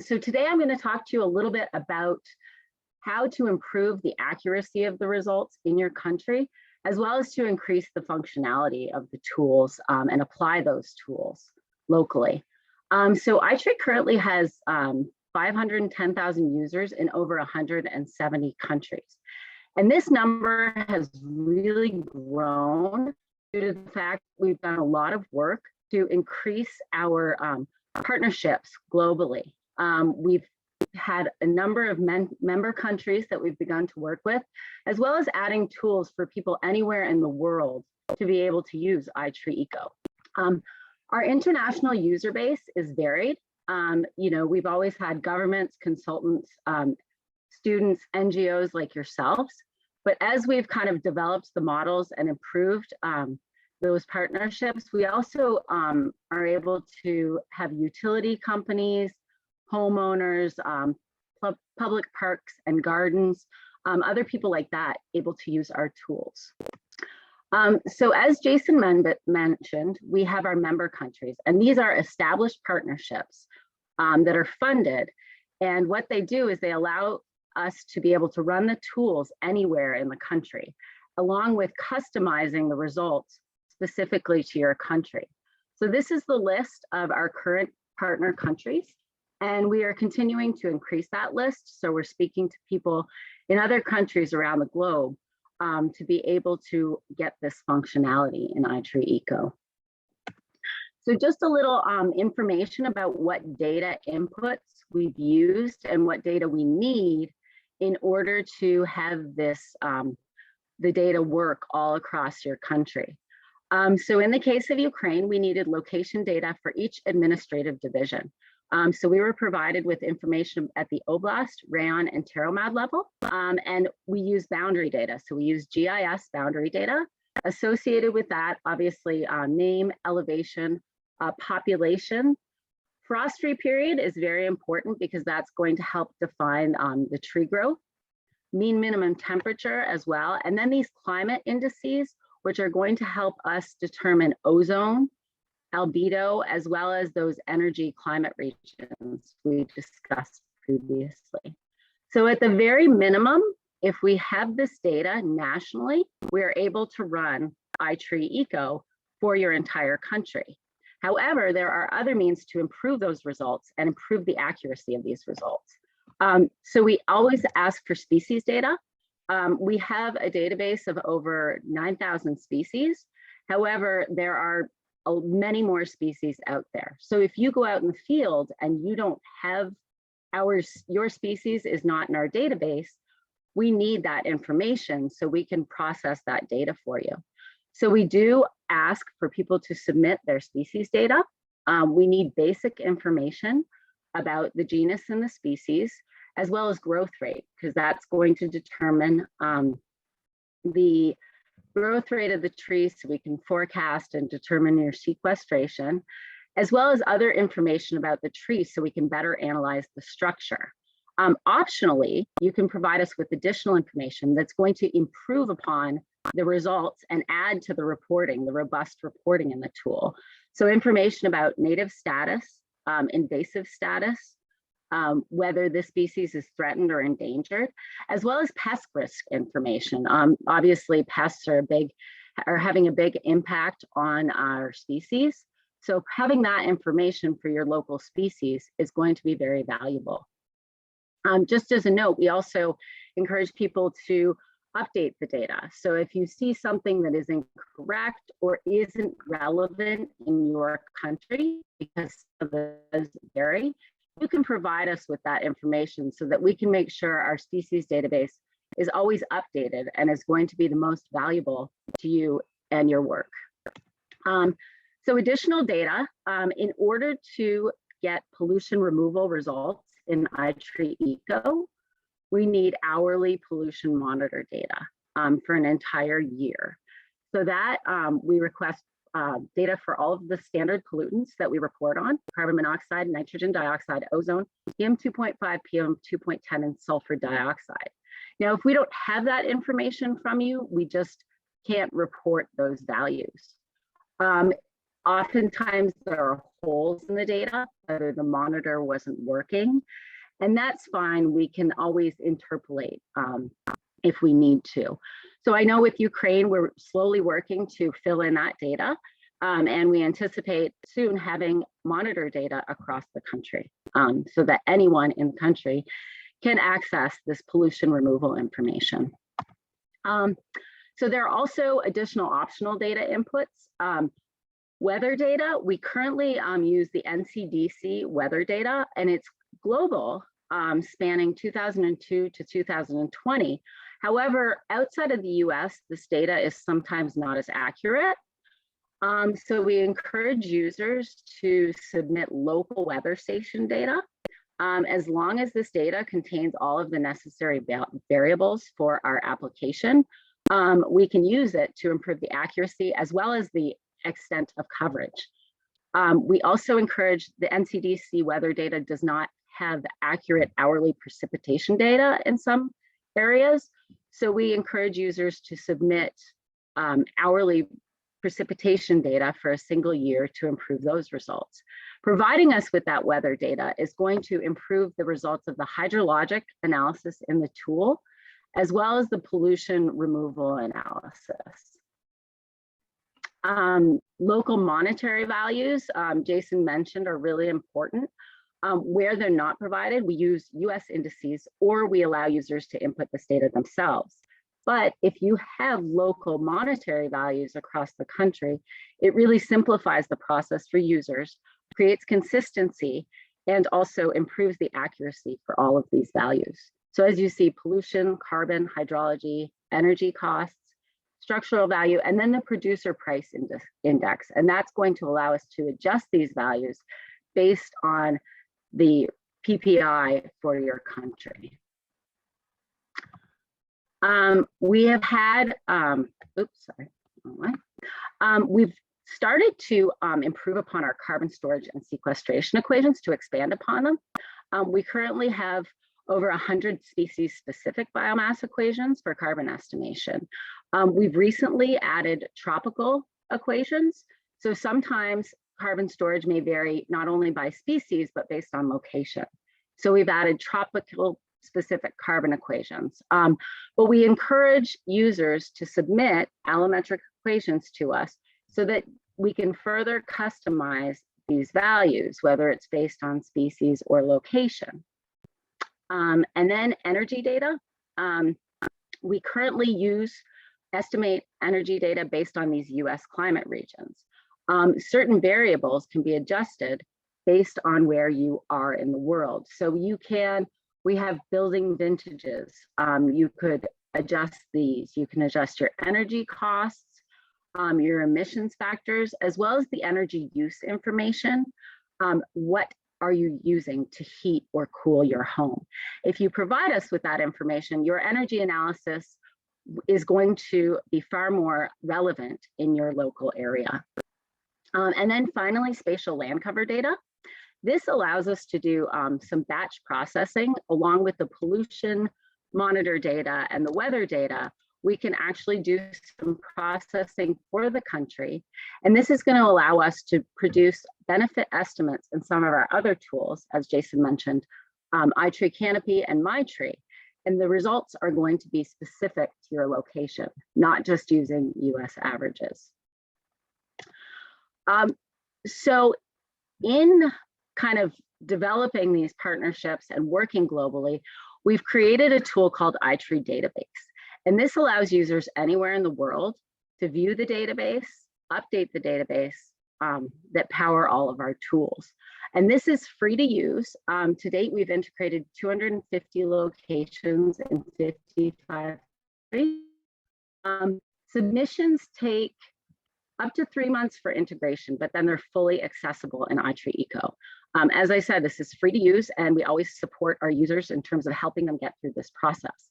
So today I'm going to talk to you a little bit about how to improve the accuracy of the results in your country, as well as to increase the functionality of the tools and apply those tools locally. So Itree currently has 510,000 users in over 170 countries. And this number has really grown due to the fact we've done a lot of work to increase our partnerships globally. We've had a number of member countries that we've begun to work with, as well as adding tools for people anywhere in the world to be able to use Itree Eco. Our international user base is varied. You know, we've always had governments, consultants, students, NGOs like yourselves, but as we've kind of developed the models and improved those partnerships, we also are able to have utility companies, homeowners, public parks and gardens, other people like that able to use our tools. So as Jason mentioned, we have our member countries, and these are established partnerships that are funded. And what they do is they allow us to be able to run the tools anywhere in the country, along with customizing the results specifically to your country. So this is the list of our current partner countries. And we are continuing to increase that list. So we're speaking to people in other countries around the globe to be able to get this functionality in Itree Eco. So just a little information about what data inputs we've used and what data we need in order to have this, the data work all across your country. So in the case of Ukraine, we needed location data for each administrative division. So we were provided with information at the oblast, rayon, and teromad level, and we use boundary data. So we use GIS boundary data. Associated with that, obviously, name, elevation, population. Frost-free period is very important because that's going to help define the tree growth, mean minimum temperature as well, and then these climate indices, which are going to help us determine ozone, albedo, as well as those energy climate regions we discussed previously. So at the very minimum, if we have this data nationally, we are able to run Itree Eco for your entire country. However, there are other means to improve those results and improve the accuracy of these results. So we always ask for species data. We have a database of over 9,000 species. However, there are many more species out there. So if you go out in the field and you don't have your species is not in our database, we need that information so we can process that data for you. So we do ask for people to submit their species data. We need basic information about the genus and the species, as well as growth rate, because that's going to determine the growth rate of the tree so we can forecast and determine your sequestration, as well as other information about the tree so we can better analyze the structure. Optionally, you can provide us with additional information that's going to improve upon the results and add to the reporting, the robust reporting in the tool. So information about native status, invasive status, whether the species is threatened or endangered, as well as pest risk information. Obviously, pests are having a big impact on our species. So having that information for your local species is going to be very valuable. Just as a note, we also encourage people to update the data. So if you see something that is incorrect or isn't relevant in your country, because of the vary, you can provide us with that information so that we can make sure our species database is always updated and is going to be the most valuable to you and your work. So additional data, in order to get pollution removal results in Itree Eco, we need hourly pollution monitor data for an entire year. So that we request data for all of the standard pollutants that we report on: carbon monoxide, nitrogen dioxide, ozone, PM2.5, PM2.10, and sulfur dioxide. Now, if we don't have that information from you, we just can't report those values. Oftentimes there are holes in the data, whether the monitor wasn't working, and that's fine. We can always interpolate if we need to. So I know with Ukraine, we're slowly working to fill in that data, and we anticipate soon having monitor data across the country so that anyone in the country can access this pollution removal information. So there are also additional optional data inputs. Weather data, we currently use the NCDC weather data, and it's global, spanning 2002 to 2020. However, outside of the US, this data is sometimes not as accurate. So we encourage users to submit local weather station data. As long as this data contains all of the necessary variables for our application, we can use it to improve the accuracy as well as the extent of coverage. We also encourage the NCDC weather data does not have accurate hourly precipitation data in some areas. So we encourage users to submit hourly precipitation data for a single year to improve those results. Providing us with that weather data is going to improve the results of the hydrologic analysis in the tool, as well as the pollution removal analysis. Local monetary values, Jason mentioned, are really important. Where they're not provided, we use US indices, or we allow users to input this data themselves. But if you have local monetary values across the country, it really simplifies the process for users, creates consistency, and also improves the accuracy for all of these values. So as you see, pollution, carbon, hydrology, energy costs, structural value, and then the producer price index. And that's going to allow us to adjust these values based on the PPI for your country. We have had, we've started to improve upon our carbon storage and sequestration equations to expand upon them. We currently have over 100 species-specific biomass equations for carbon estimation. We've recently added tropical equations. So sometimes carbon storage may vary not only by species, but based on location. So we've added tropical specific carbon equations. But we encourage users to submit allometric equations to us so that we can further customize these values, whether it's based on species or location. And then energy data. We currently estimate energy data based on these US climate regions. Certain variables can be adjusted based on where you are in the world. So we have building vintages. You could adjust these. You can adjust your energy costs, your emissions factors, as well as the energy use information. What are you using to heat or cool your home? If you provide us with that information, your energy analysis is going to be far more relevant in your local area. And then finally, spatial land cover data. This allows us to do some batch processing along with the pollution monitor data and the weather data. We can actually do some processing for the country. And this is going to allow us to produce benefit estimates in some of our other tools, as Jason mentioned, Itree Canopy and MyTree. And the results are going to be specific to your location, not just using US averages. So in kind of developing these partnerships and working globally, we've created a tool called Itree Database. And this allows users anywhere in the world to view the database, update the database that power all of our tools. And this is free to use. To date, we've integrated 250 locations in 55 countries. Submissions take up to 3 months for integration, but then they're fully accessible in Itree Eco. As I said, this is free to use, and we always support our users in terms of helping them get through this process.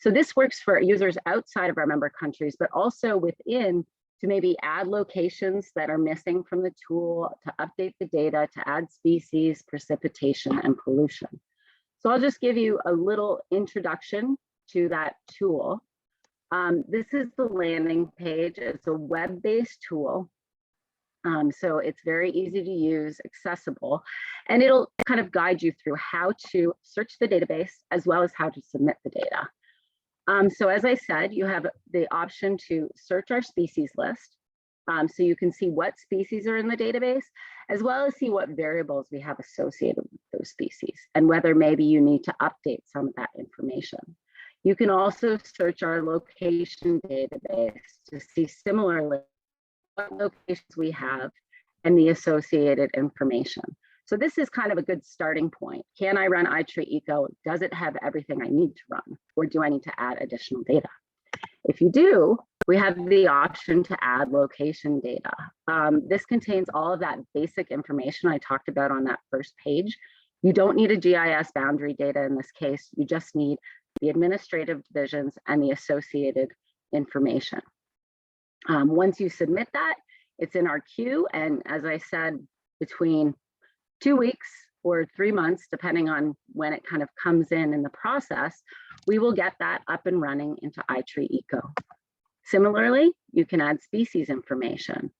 So this works for users outside of our member countries, but also within, to maybe add locations that are missing from the tool, to update the data, to add species, precipitation, and pollution. So I'll just give you a little introduction to that tool. This is the landing page. It's a web-based tool. So it's very easy to use, accessible, and it'll kind of guide you through how to search the database as well as how to submit the data. So as I said, you have the option to search our species list. So you can see what species are in the database, as well as see what variables we have associated with those species, and whether maybe you need to update some of that information. You can also search our location database to see similarly what locations we have and the associated information. So this is kind of a good starting point. Can I run Itree Eco? Does it have everything I need to run? Or do I need to add additional data? If you do, we have the option to add location data. This contains all of that basic information I talked about on that first page. You don't need a GIS boundary data in this case. You just need the administrative divisions and the associated information. Once you submit that, it's in our queue. And as I said, between 2 weeks or 3 months, depending on when it kind of comes in the process, we will get that up and running into Itree Eco. Similarly, you can add species information.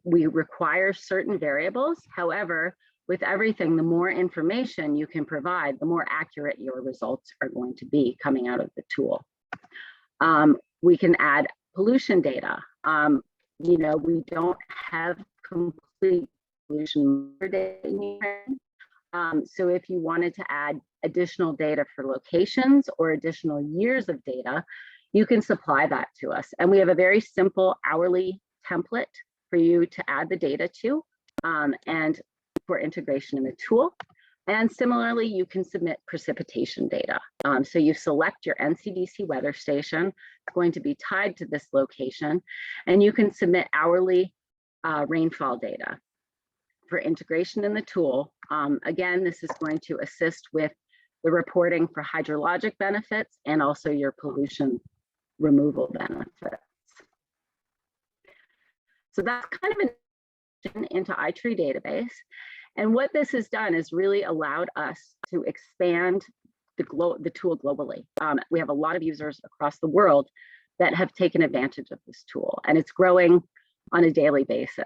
We require certain variables. However, with everything, the more information you can provide, the more accurate your results are going to be coming out of the tool. We can add pollution data. You know, we don't have complete pollution data in Ukraine. So if you wanted to add additional data for locations or additional years of data, you can supply that to us. And we have a very simple hourly template for you to add the data to and for integration in the tool. And similarly, you can submit precipitation data. So you select your NCDC weather station. It's going to be tied to this location, and you can submit hourly rainfall data for integration in the tool. Again, this is going to assist with the reporting for hydrologic benefits and also your pollution removal benefits. So that's kind of an into Itree Database. And what this has done is really allowed us to expand the tool globally. We have a lot of users across the world that have taken advantage of this tool, and it's growing on a daily basis.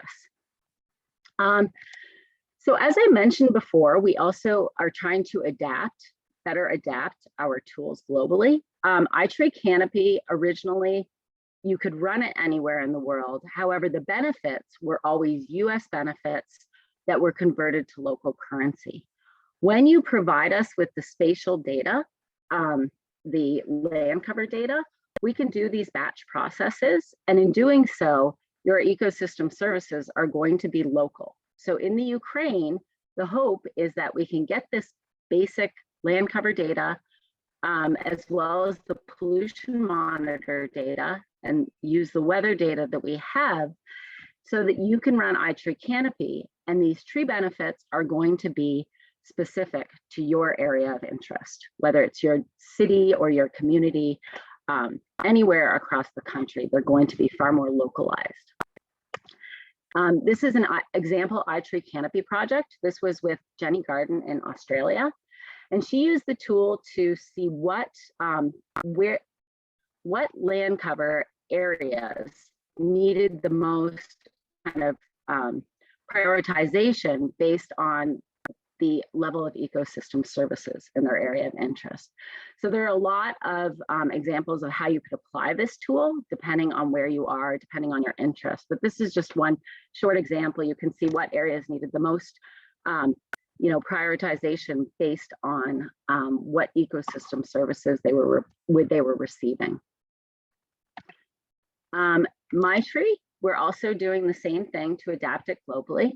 So as I mentioned before, we also are trying to better adapt our tools globally. Itree Canopy, originally, you could run it anywhere in the world. However, the benefits were always US benefits that were converted to local currency. When you provide us with the spatial data, the land cover data, we can do these batch processes. And in doing so, your ecosystem services are going to be local. So in the Ukraine, the hope is that we can get this basic land cover data, as well as the pollution monitor data, and use the weather data that we have so that you can run Itree Canopy, and these tree benefits are going to be specific to your area of interest, whether it's your city or your community, anywhere across the country, they're going to be far more localized. This is an example Itree Canopy project. This was with Jenny Garden in Australia. And she used the tool to see what land cover areas needed the most kind of prioritization based on the level of ecosystem services in their area of interest. So there are a lot of examples of how you could apply this tool depending on where you are, depending on your interest. But this is just one short example. You can see what areas needed the most prioritization based on what ecosystem services they were receiving. Itree, we're also doing the same thing to adapt it globally.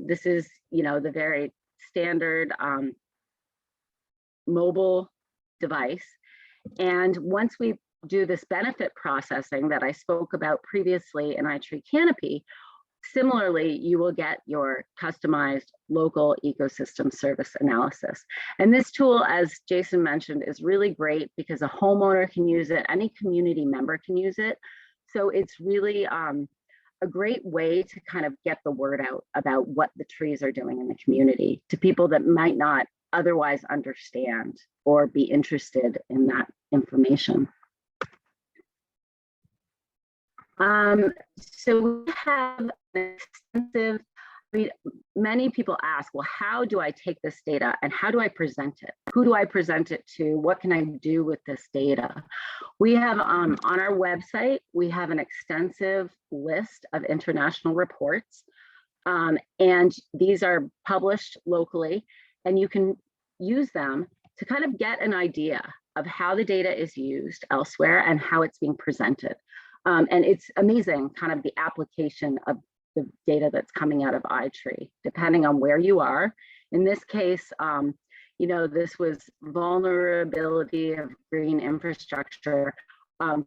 This is, the very standard mobile device. And once we do this benefit processing that I spoke about previously in Itree Canopy, similarly, you will get your customized local ecosystem service analysis. And this tool, as Jason mentioned, is really great because a homeowner can use it, any community member can use it. So it's really a great way to kind of get the word out about what the trees are doing in the community to people that might not otherwise understand or be interested in that information. So we have an extensive, many people ask, well, how do I take this data and how do I present it? Who do I present it to? What can I do with this data? We have on our website, we have an extensive list of international reports. And these are published locally, and you can use them to kind of get an idea of how the data is used elsewhere and how it's being presented. And it's amazing kind of the application of the data that's coming out of Itree, depending on where you are. In this case, this was vulnerability of green infrastructure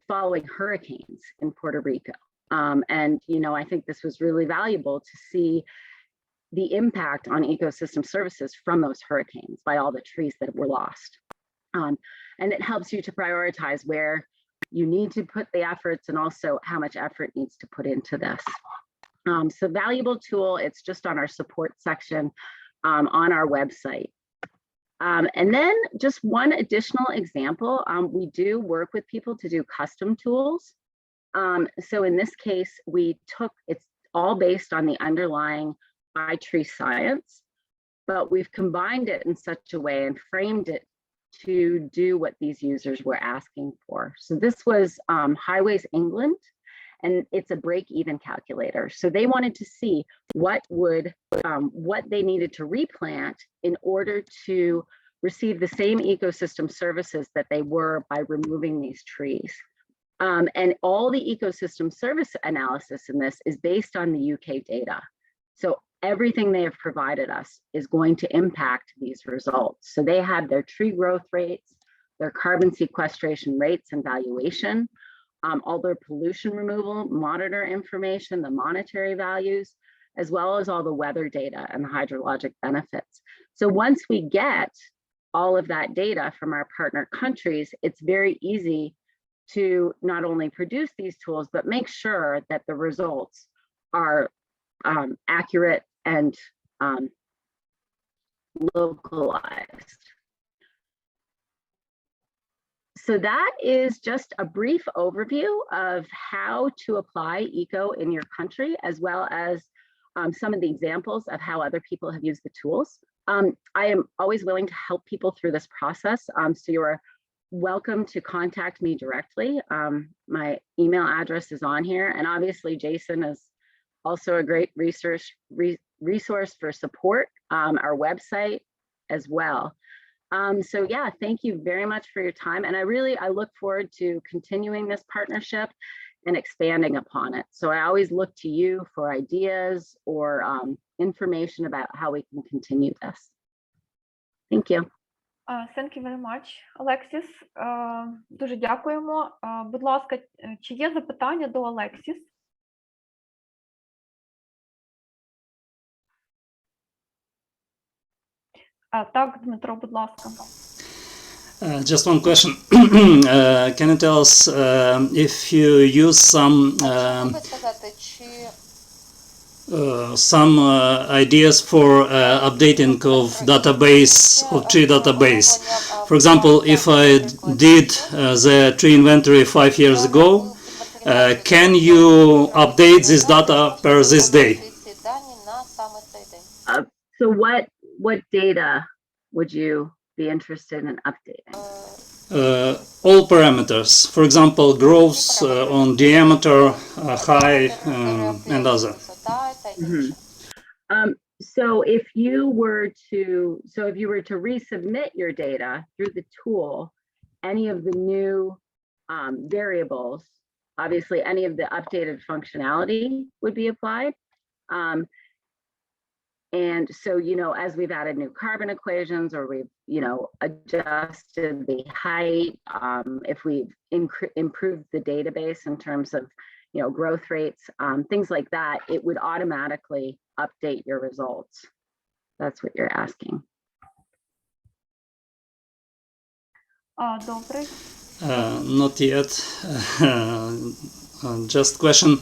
following hurricanes in Puerto Rico. And, I think this was really valuable to see the impact on ecosystem services from those hurricanes by all the trees that were lost. And it helps you to prioritize where you need to put the efforts and also how much effort needs to put into this. So valuable tool, it's just on our support section on our website. And then just one additional example, we do work with people to do custom tools. So in this case, it's all based on the underlying Itree science, but we've combined it in such a way and framed it to do what these users were asking for. So this was Highways England, and it's a break-even calculator. So they wanted to see what they needed to replant in order to receive the same ecosystem services that they were by removing these trees. And all the ecosystem service analysis in this is based on the UK data. So everything they have provided us is going to impact these results. So they had their tree growth rates, their carbon sequestration rates and valuation, all their pollution removal, monitor information, the monetary values, as well as all the weather data and the hydrologic benefits. So once we get all of that data from our partner countries, it's very easy to not only produce these tools, but make sure that the results are accurate and localized. So that is just a brief overview of how to apply eco in your country, as well as some of the examples of how other people have used the tools. I am always willing to help people through this process. So you're welcome to contact me directly. My email address is on here, and obviously Jason is also a great resource for support, our website as well. So yeah, thank you very much for your time. And I look forward to continuing this partnership and expanding upon it. So I always look to you for ideas or information about how we can continue this. Thank you. Thank you very much, Alexis. Дуже дякуємо. Будь ласка, чи є запитання до Alexis? Так, Дмитро, будь ласка. Just one question. Can you tell us if you use some some ideas for updating of database, of tree database. For example, if I did the tree inventory 5 years ago, can you update this data per this day? So what data would you be interested in updating? All parameters, for example, growth on diameter, height, and other. Mhm. So if you were to resubmit your data through the tool, any of the new variables, obviously any of the updated functionality would be applied. And so, as we've added new carbon equations, or we've, adjusted the height, if we've improved the database in terms of, growth rates, things like that, it would automatically update your results. That's what you're asking. Добре. Not yet. Just question.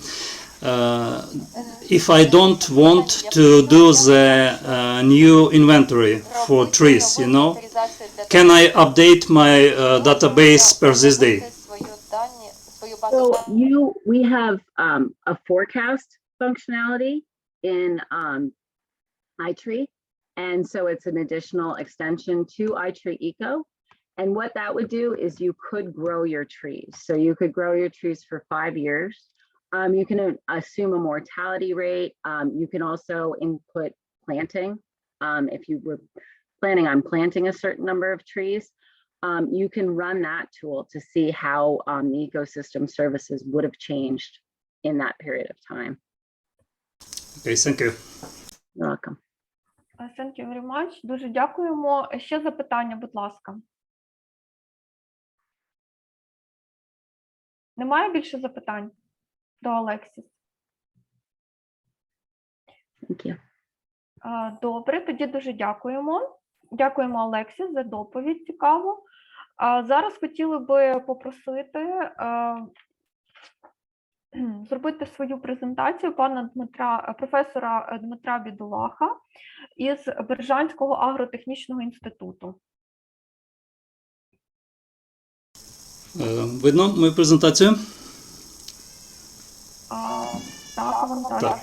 If I don't want to do the new inventory for trees, can I update my database per this day? So we have a forecast functionality in Itree, and so it's an additional extension to Itree Eco. And what that would do is you could grow your trees. So you could grow your trees for 5 years. You can assume a mortality rate. You can also input planting. If you were planning on planting a certain number of trees, you can run that tool to see how the ecosystem services would have changed in that period of time. Okay, thank you. You're welcome. Thank you very much. Дуже дякуємо. Ще запитання, будь ласка. Немає більше запитань до Алексіс? Thank you. Добре, тоді дуже дякуємо. Дякуємо, Алексіс, за доповідь цікаву. Зараз хотіли би попросити зробити свою презентацію пана професора Дмитра Бідолаха із Бережанського агротехнічного інституту. Видно мою презентацію? Так, вантажівка.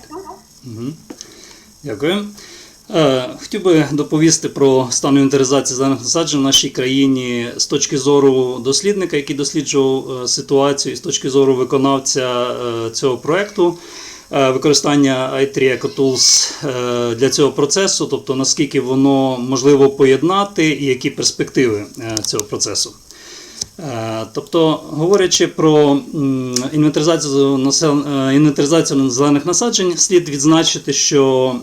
Дякую. Хотів би доповісти про стан інвентаризації зелених насаджень в нашій країні з точки зору дослідника, який досліджував ситуацію, і з точки зору виконавця цього проєкту, використання Itree EcoTools для цього процесу, тобто наскільки воно можливо поєднати і які перспективи цього процесу. Тобто, говорячи про інвентаризацію зелених насаджень, слід відзначити, що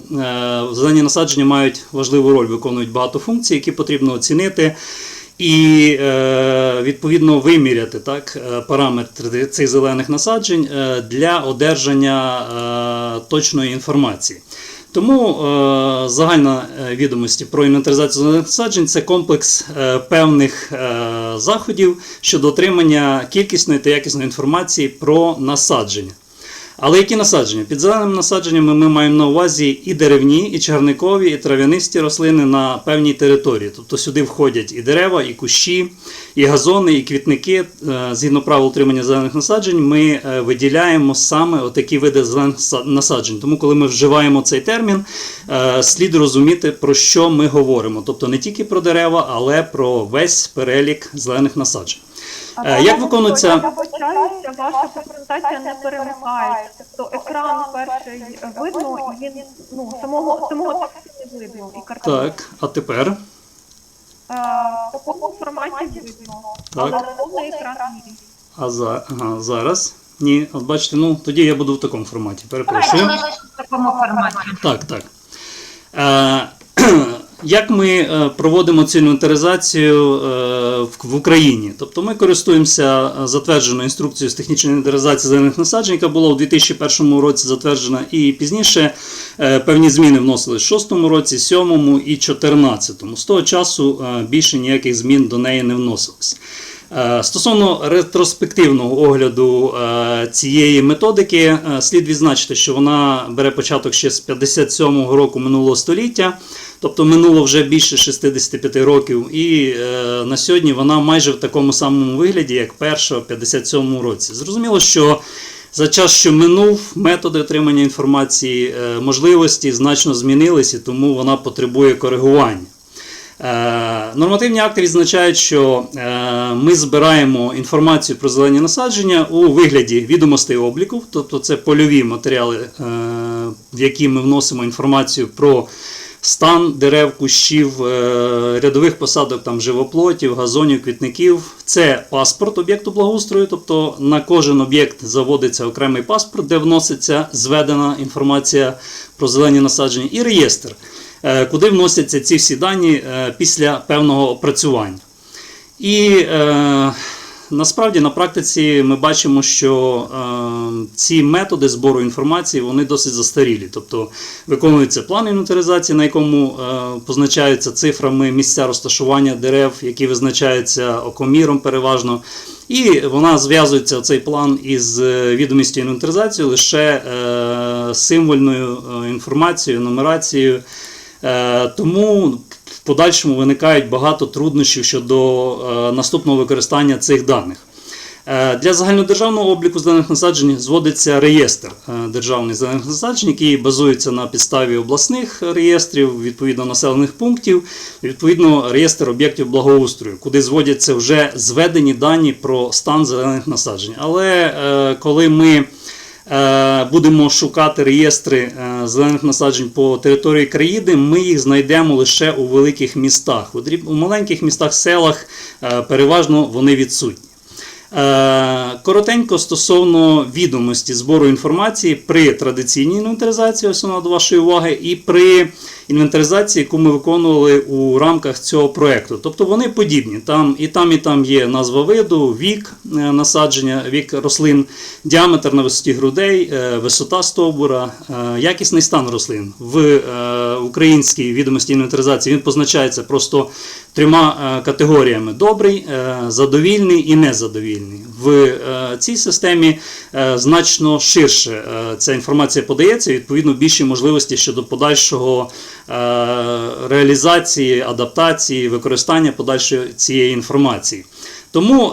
зелені насадження мають важливу роль, виконують багато функцій, які потрібно оцінити і, відповідно, виміряти параметри цих зелених насаджень для одержання точної інформації. Тому загальна відомості про інвентаризацію зелених насаджень – це комплекс певних заходів щодо отримання кількісної та якісної інформації про насадження. Але які насадження? Під зеленими насадженнями ми маємо на увазі і деревні, і чагарникові, і трав'янисті рослини на певній території. Тобто сюди входять і дерева, і кущі, і газони, і квітники. Згідно правил утримання зелених насаджень ми виділяємо саме отакі види зелених насаджень. Тому коли ми вживаємо цей термін, слід розуміти, про що ми говоримо. Тобто не тільки про дерева, але про весь перелік зелених насаджень. Як виконується? Я вибачаюся, ваша презентація не перемикається. Тобто екран перший видно, і він самого тексту не видно. І картинку. Так, а тепер? В такому форматі видно, але повний екран ні. Зараз? Ні, от бачите, тоді я буду в такому форматі. Перепрошую. В такому форматі. Так. Як ми проводимо цю інвентаризацію в Україні? Тобто ми користуємося затвердженою інструкцією з технічної інвентаризації зелених насаджень, яка була у 2001 році затверджена, і пізніше певні зміни вносили в 2006 році, 2007 і 2014. З того часу більше ніяких змін до неї не вносилось. Стосовно ретроспективного огляду цієї методики, слід відзначити, що вона бере початок ще з 57-го року минулого століття, тобто минуло вже більше 65 років, і на сьогодні вона майже в такому самому вигляді, як перша в 57-му році. Зрозуміло, що за час, що минув, методи отримання інформації, можливості значно змінилися, тому вона потребує коригування. Нормативні акти відзначають, що ми збираємо інформацію про зелені насадження у вигляді відомостей обліку, тобто це польові матеріали, в які ми вносимо інформацію про стан дерев, кущів, рядових посадок, там, живоплотів, газонів, квітників. Це паспорт об'єкту благоустрою, тобто на кожен об'єкт заводиться окремий паспорт, де вноситься зведена інформація про зелені насадження, і реєстр, куди вносяться ці всі дані після певного опрацювання. І насправді на практиці ми бачимо, що ці методи збору інформації, вони досить застарілі. Тобто виконується план інвентаризації, на якому позначаються цифрами місця розташування дерев, які визначаються окоміром переважно. І вона зв'язується, цей план, із відомістю інвентаризації лише символьною інформацією, нумерацією. Тому в подальшому виникають багато труднощів щодо наступного використання цих даних. Для загальнодержавного обліку зелених насаджень зводиться реєстр державних зелених насаджень, який базується на підставі обласних реєстрів, відповідно населених пунктів, відповідно реєстр об'єктів благоустрою, куди зводяться вже зведені дані про стан зелених насаджень. Але коли ми будемо шукати реєстри зелених насаджень по території країни, ми їх знайдемо лише у великих містах. У маленьких містах, селах переважно вони відсутні. Коротенько стосовно відомості збору інформації при традиційній інвентаризації, основна до вашої уваги, і при інвентаризації, яку ми виконували у рамках цього проєкту. Тобто вони подібні. Там є назва виду, вік насадження, вік рослин, діаметр на висоті грудей, висота стовбура, якісний стан рослин. В українській відомості інвентаризації він позначається просто трьома категоріями: добрий, задовільний і незадовільний. В цій системі значно ширше ця інформація подається, і відповідно більші можливості щодо подальшого реалізації, адаптації, використання подальшої цієї інформації. Тому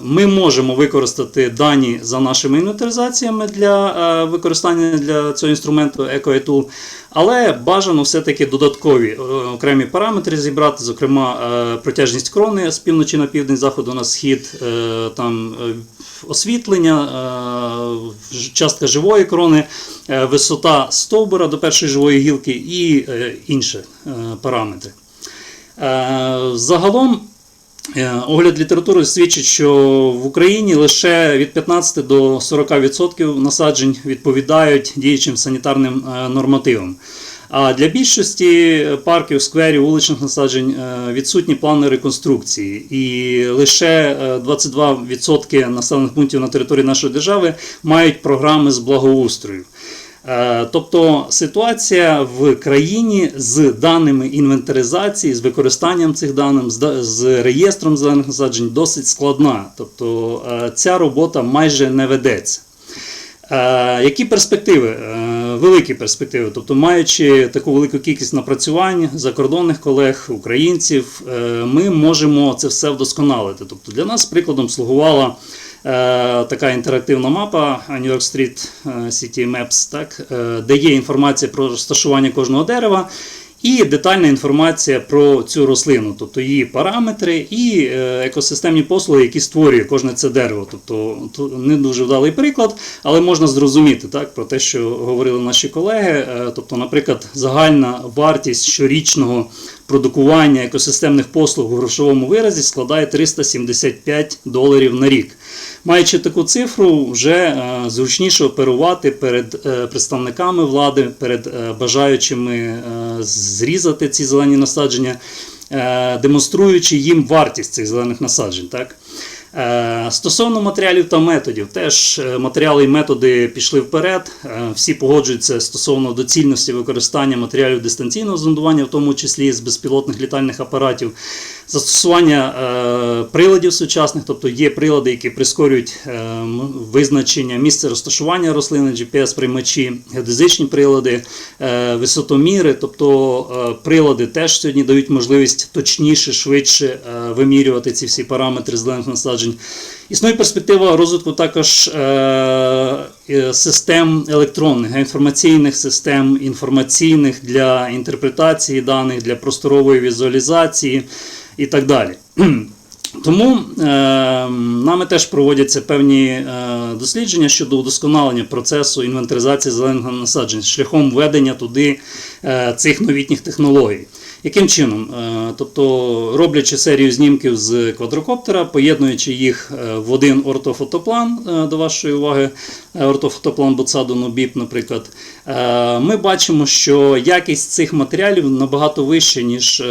ми можемо використати дані за нашими інвентаризаціями для використання для цього інструменту EcoTool, але бажано все-таки додаткові окремі параметри зібрати, зокрема протяжність крони з півночі на південь, заходу на схід, там освітлення, частка живої крони, висота стовбура до першої живої гілки і інші параметри. Загалом, огляд літератури свідчить, що в Україні лише від 15 до 40% насаджень відповідають діючим санітарним нормативам. А для більшості парків, скверів, вуличних насаджень відсутні плани реконструкції. І лише 22% населених пунктів на території нашої держави мають програми з благоустрою. Тобто ситуація в країні з даними інвентаризації, з використанням цих даних, з реєстром зелених насаджень досить складна. Тобто ця робота майже не ведеться. Які перспективи? Великі перспективи. Тобто, маючи таку велику кількість напрацювань закордонних колег, українців, ми можемо це все вдосконалити. Тобто, для нас прикладом слугувала така інтерактивна мапа New York Street City Maps, так, де є інформація про розташування кожного дерева і детальна інформація про цю рослину, тобто її параметри і екосистемні послуги, які створює кожне це дерево. Тобто не дуже вдалий приклад, але можна зрозуміти, так, про те, що говорили наші колеги. Тобто, наприклад, загальна вартість щорічного продукування екосистемних послуг у грошовому виразі складає $375 на рік. Маючи таку цифру, вже зручніше оперувати перед представниками влади, перед бажаючими зрізати ці зелені насадження, демонструючи їм вартість цих зелених насаджень. Так? Стосовно матеріалів та методів, теж матеріали і методи пішли вперед, всі погоджуються стосовно доцільності використання матеріалів дистанційного зондування, в тому числі з безпілотних літальних апаратів, застосування приладів сучасних, тобто є прилади, які прискорюють визначення місця розташування рослини, GPS-приймачі, геодезичні прилади, висотоміри, тобто прилади теж сьогодні дають можливість точніше, швидше вимірювати ці всі параметри зелених насаджень. Існує перспектива розвитку також систем електронних, інформаційних систем, інформаційних для інтерпретації даних, для просторової візуалізації і так далі. Тому нами теж проводяться певні дослідження щодо удосконалення процесу інвентаризації зелених насаджень шляхом введення туди цих новітніх технологій. Яким чином? Тобто, роблячи серію знімків з квадрокоптера, поєднуючи їх в один ортофотоплан, до вашої уваги, ортофотоплан ботсаду Нобіп, наприклад, ми бачимо, що якість цих матеріалів набагато вища, ніж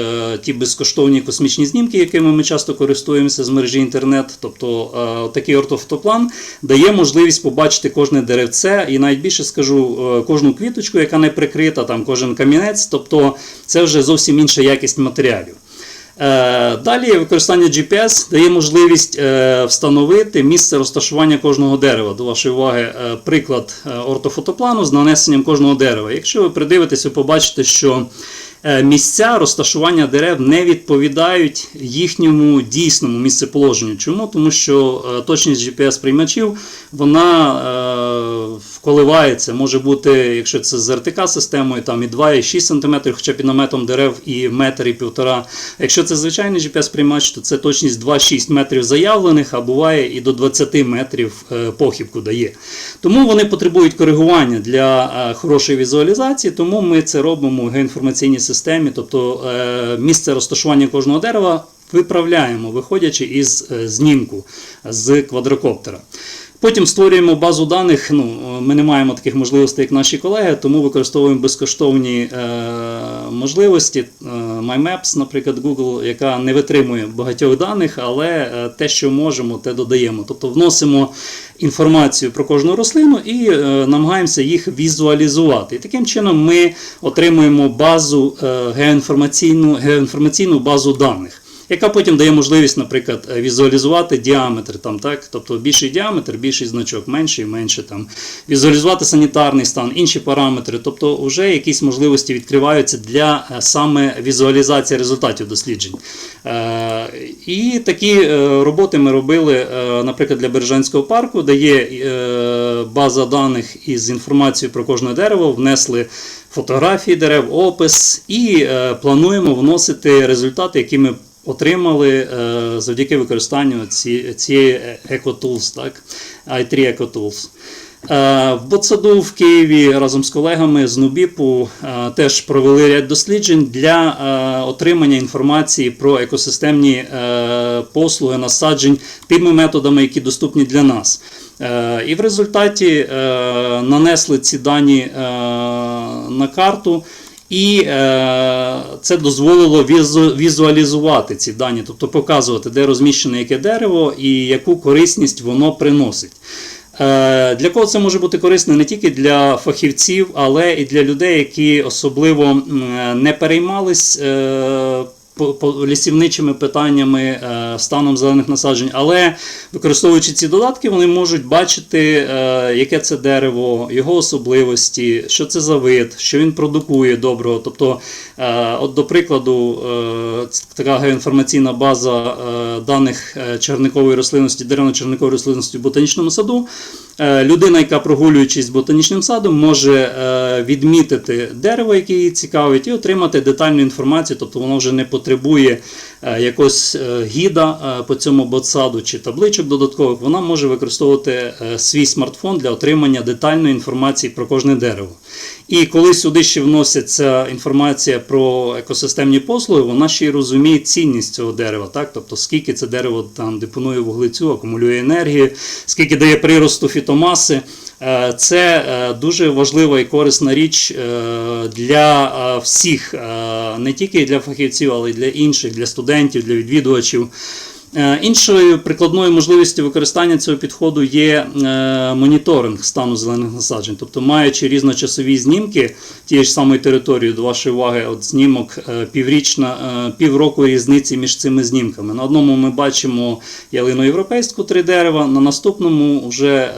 ті безкоштовні космічні знімки, якими ми часто користуємося з мережі інтернет. Тобто, такий ортофотоплан дає можливість побачити кожне деревце, і навіть більше скажу, кожну квіточку, яка не прикрита, там кожен камінець, тобто це вже зовсім інша якість матеріалів. Далі використання GPS дає можливість встановити місце розташування кожного дерева. До вашої уваги приклад ортофотоплану з нанесенням кожного дерева. Якщо ви придивитесь, ви побачите, що місця розташування дерев не відповідають їхньому дійсному місцеположенню. Чому? Тому що точність GPS-приймачів, вона коливається. Може бути, якщо це з РТК-системою, там і 2, і 6 см, хоча під наметом дерев і метр, і 1,5. Якщо це звичайний GPS-приймач, то це точність 2-6 метрів заявлених, а буває і до 20 метрів похибку дає. Тому вони потребують коригування для хорошої візуалізації, тому ми це робимо в геоінформаційній системі, тобто місце розташування кожного дерева виправляємо, виходячи із знімку з квадрокоптера. Потім створюємо базу даних, ми не маємо таких можливостей, як наші колеги, тому використовуємо безкоштовні можливості, MyMaps, наприклад, Google, яка не витримує багатьох даних, але те, що можемо, те додаємо. Тобто вносимо інформацію про кожну рослину і намагаємося їх візуалізувати. І таким чином ми отримуємо базу, геоінформаційну базу даних, яка потім дає можливість, наприклад, візуалізувати діаметр, тобто більший діаметр, більший значок, менший, менше, візуалізувати санітарний стан, інші параметри, тобто вже якісь можливості відкриваються для саме візуалізації результатів досліджень. І такі роботи ми робили, наприклад, для Бережанського парку, де є база даних із інформацією про кожне дерево, внесли фотографії дерев, опис і плануємо вносити результати, які ми отримали завдяки використанню цієї EcoTools, Itree Tools. В Ботсаду в Києві разом з колегами з Нубіпу теж провели ряд досліджень для отримання інформації про екосистемні послуги насаджень тими методами, які доступні для нас. І в результаті нанесли ці дані на карту. І це дозволило візуалізувати ці дані, тобто показувати, де розміщене яке дерево і яку корисність воно приносить. Для кого це може бути корисно не тільки для фахівців, але і для людей, які особливо не переймались лісівничими питаннями, станом зелених насаджень, але використовуючи ці додатки, вони можуть бачити, яке це дерево, його особливості, що це за вид, що він продукує доброго. Тобто, от до прикладу, така геоінформаційна база даних чагарникової рослинності, деревно-чагарникової рослинності в ботанічному саду. Людина, яка прогулюючись ботанічним садом, може відмітити дерево, яке її цікавить, і отримати детальну інформацію, тобто воно вже не потребує якогось гіда по цьому ботсаду чи табличок додаткових, вона може використовувати свій смартфон для отримання детальної інформації про кожне дерево. І коли сюди ще вноситься інформація про екосистемні послуги, вона ще й розуміє цінність цього дерева, тобто скільки це дерево там депонує вуглецю, акумулює енергію, скільки дає приросту фітомаси. Це дуже важлива і корисна річ для всіх, не тільки для фахівців, але й для інших, для студентів, для відвідувачів. Іншою прикладною можливістю використання цього підходу є моніторинг стану зелених насаджень. Тобто, маючи різночасові знімки тієї ж самої території, до вашої уваги, от знімок півроку різниці між цими знімками. На одному ми бачимо ялину європейську 3 дерева, на наступному вже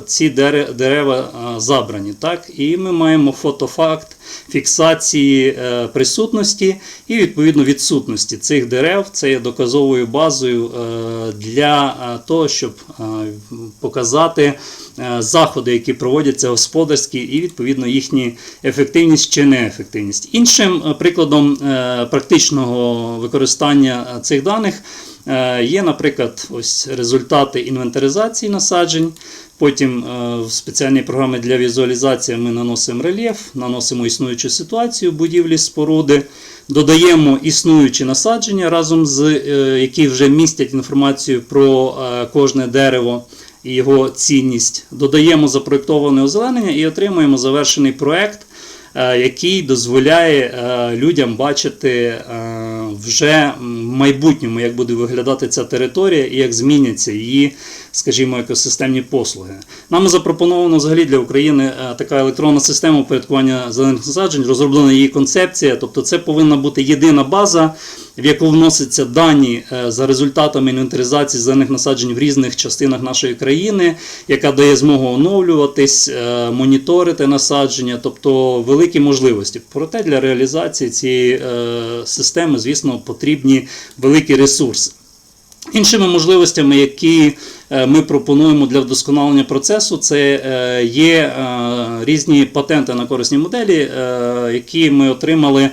ці дерева забрані. Так? І ми маємо фотофакт фіксації присутності і, відповідно, відсутності цих дерев. Це є доказовою базою для того, щоб показати заходи, які проводяться господарські, і, відповідно, їхні ефективність чи неефективність. Іншим прикладом практичного використання цих даних є, наприклад, ось результати інвентаризації насаджень. Потім в спеціальній програмі для візуалізації ми наносимо рельєф, наносимо існуючу ситуацію будівлі, споруди, додаємо існуючі насадження, разом з які вже містять інформацію про кожне дерево і його цінність. Додаємо запроєктоване озеленення і отримуємо завершений проект, який дозволяє людям бачити вже в майбутньому, як буде виглядати ця територія і як зміняться її, скажімо, екосистемні послуги. Нами запропоновано взагалі для України така електронна система упорядкування зелених насаджень, розроблена її концепція, тобто це повинна бути єдина база, в яку вносяться дані за результатами інвентаризації зелених насаджень в різних частинах нашої країни, яка дає змогу оновлюватись, моніторити насадження, тобто великі можливості. Проте для реалізації цієї системи, звісно, потрібні великі ресурси. Іншими можливостями, які ми пропонуємо для вдосконалення процесу, це є різні патенти на корисні моделі, які ми отримали,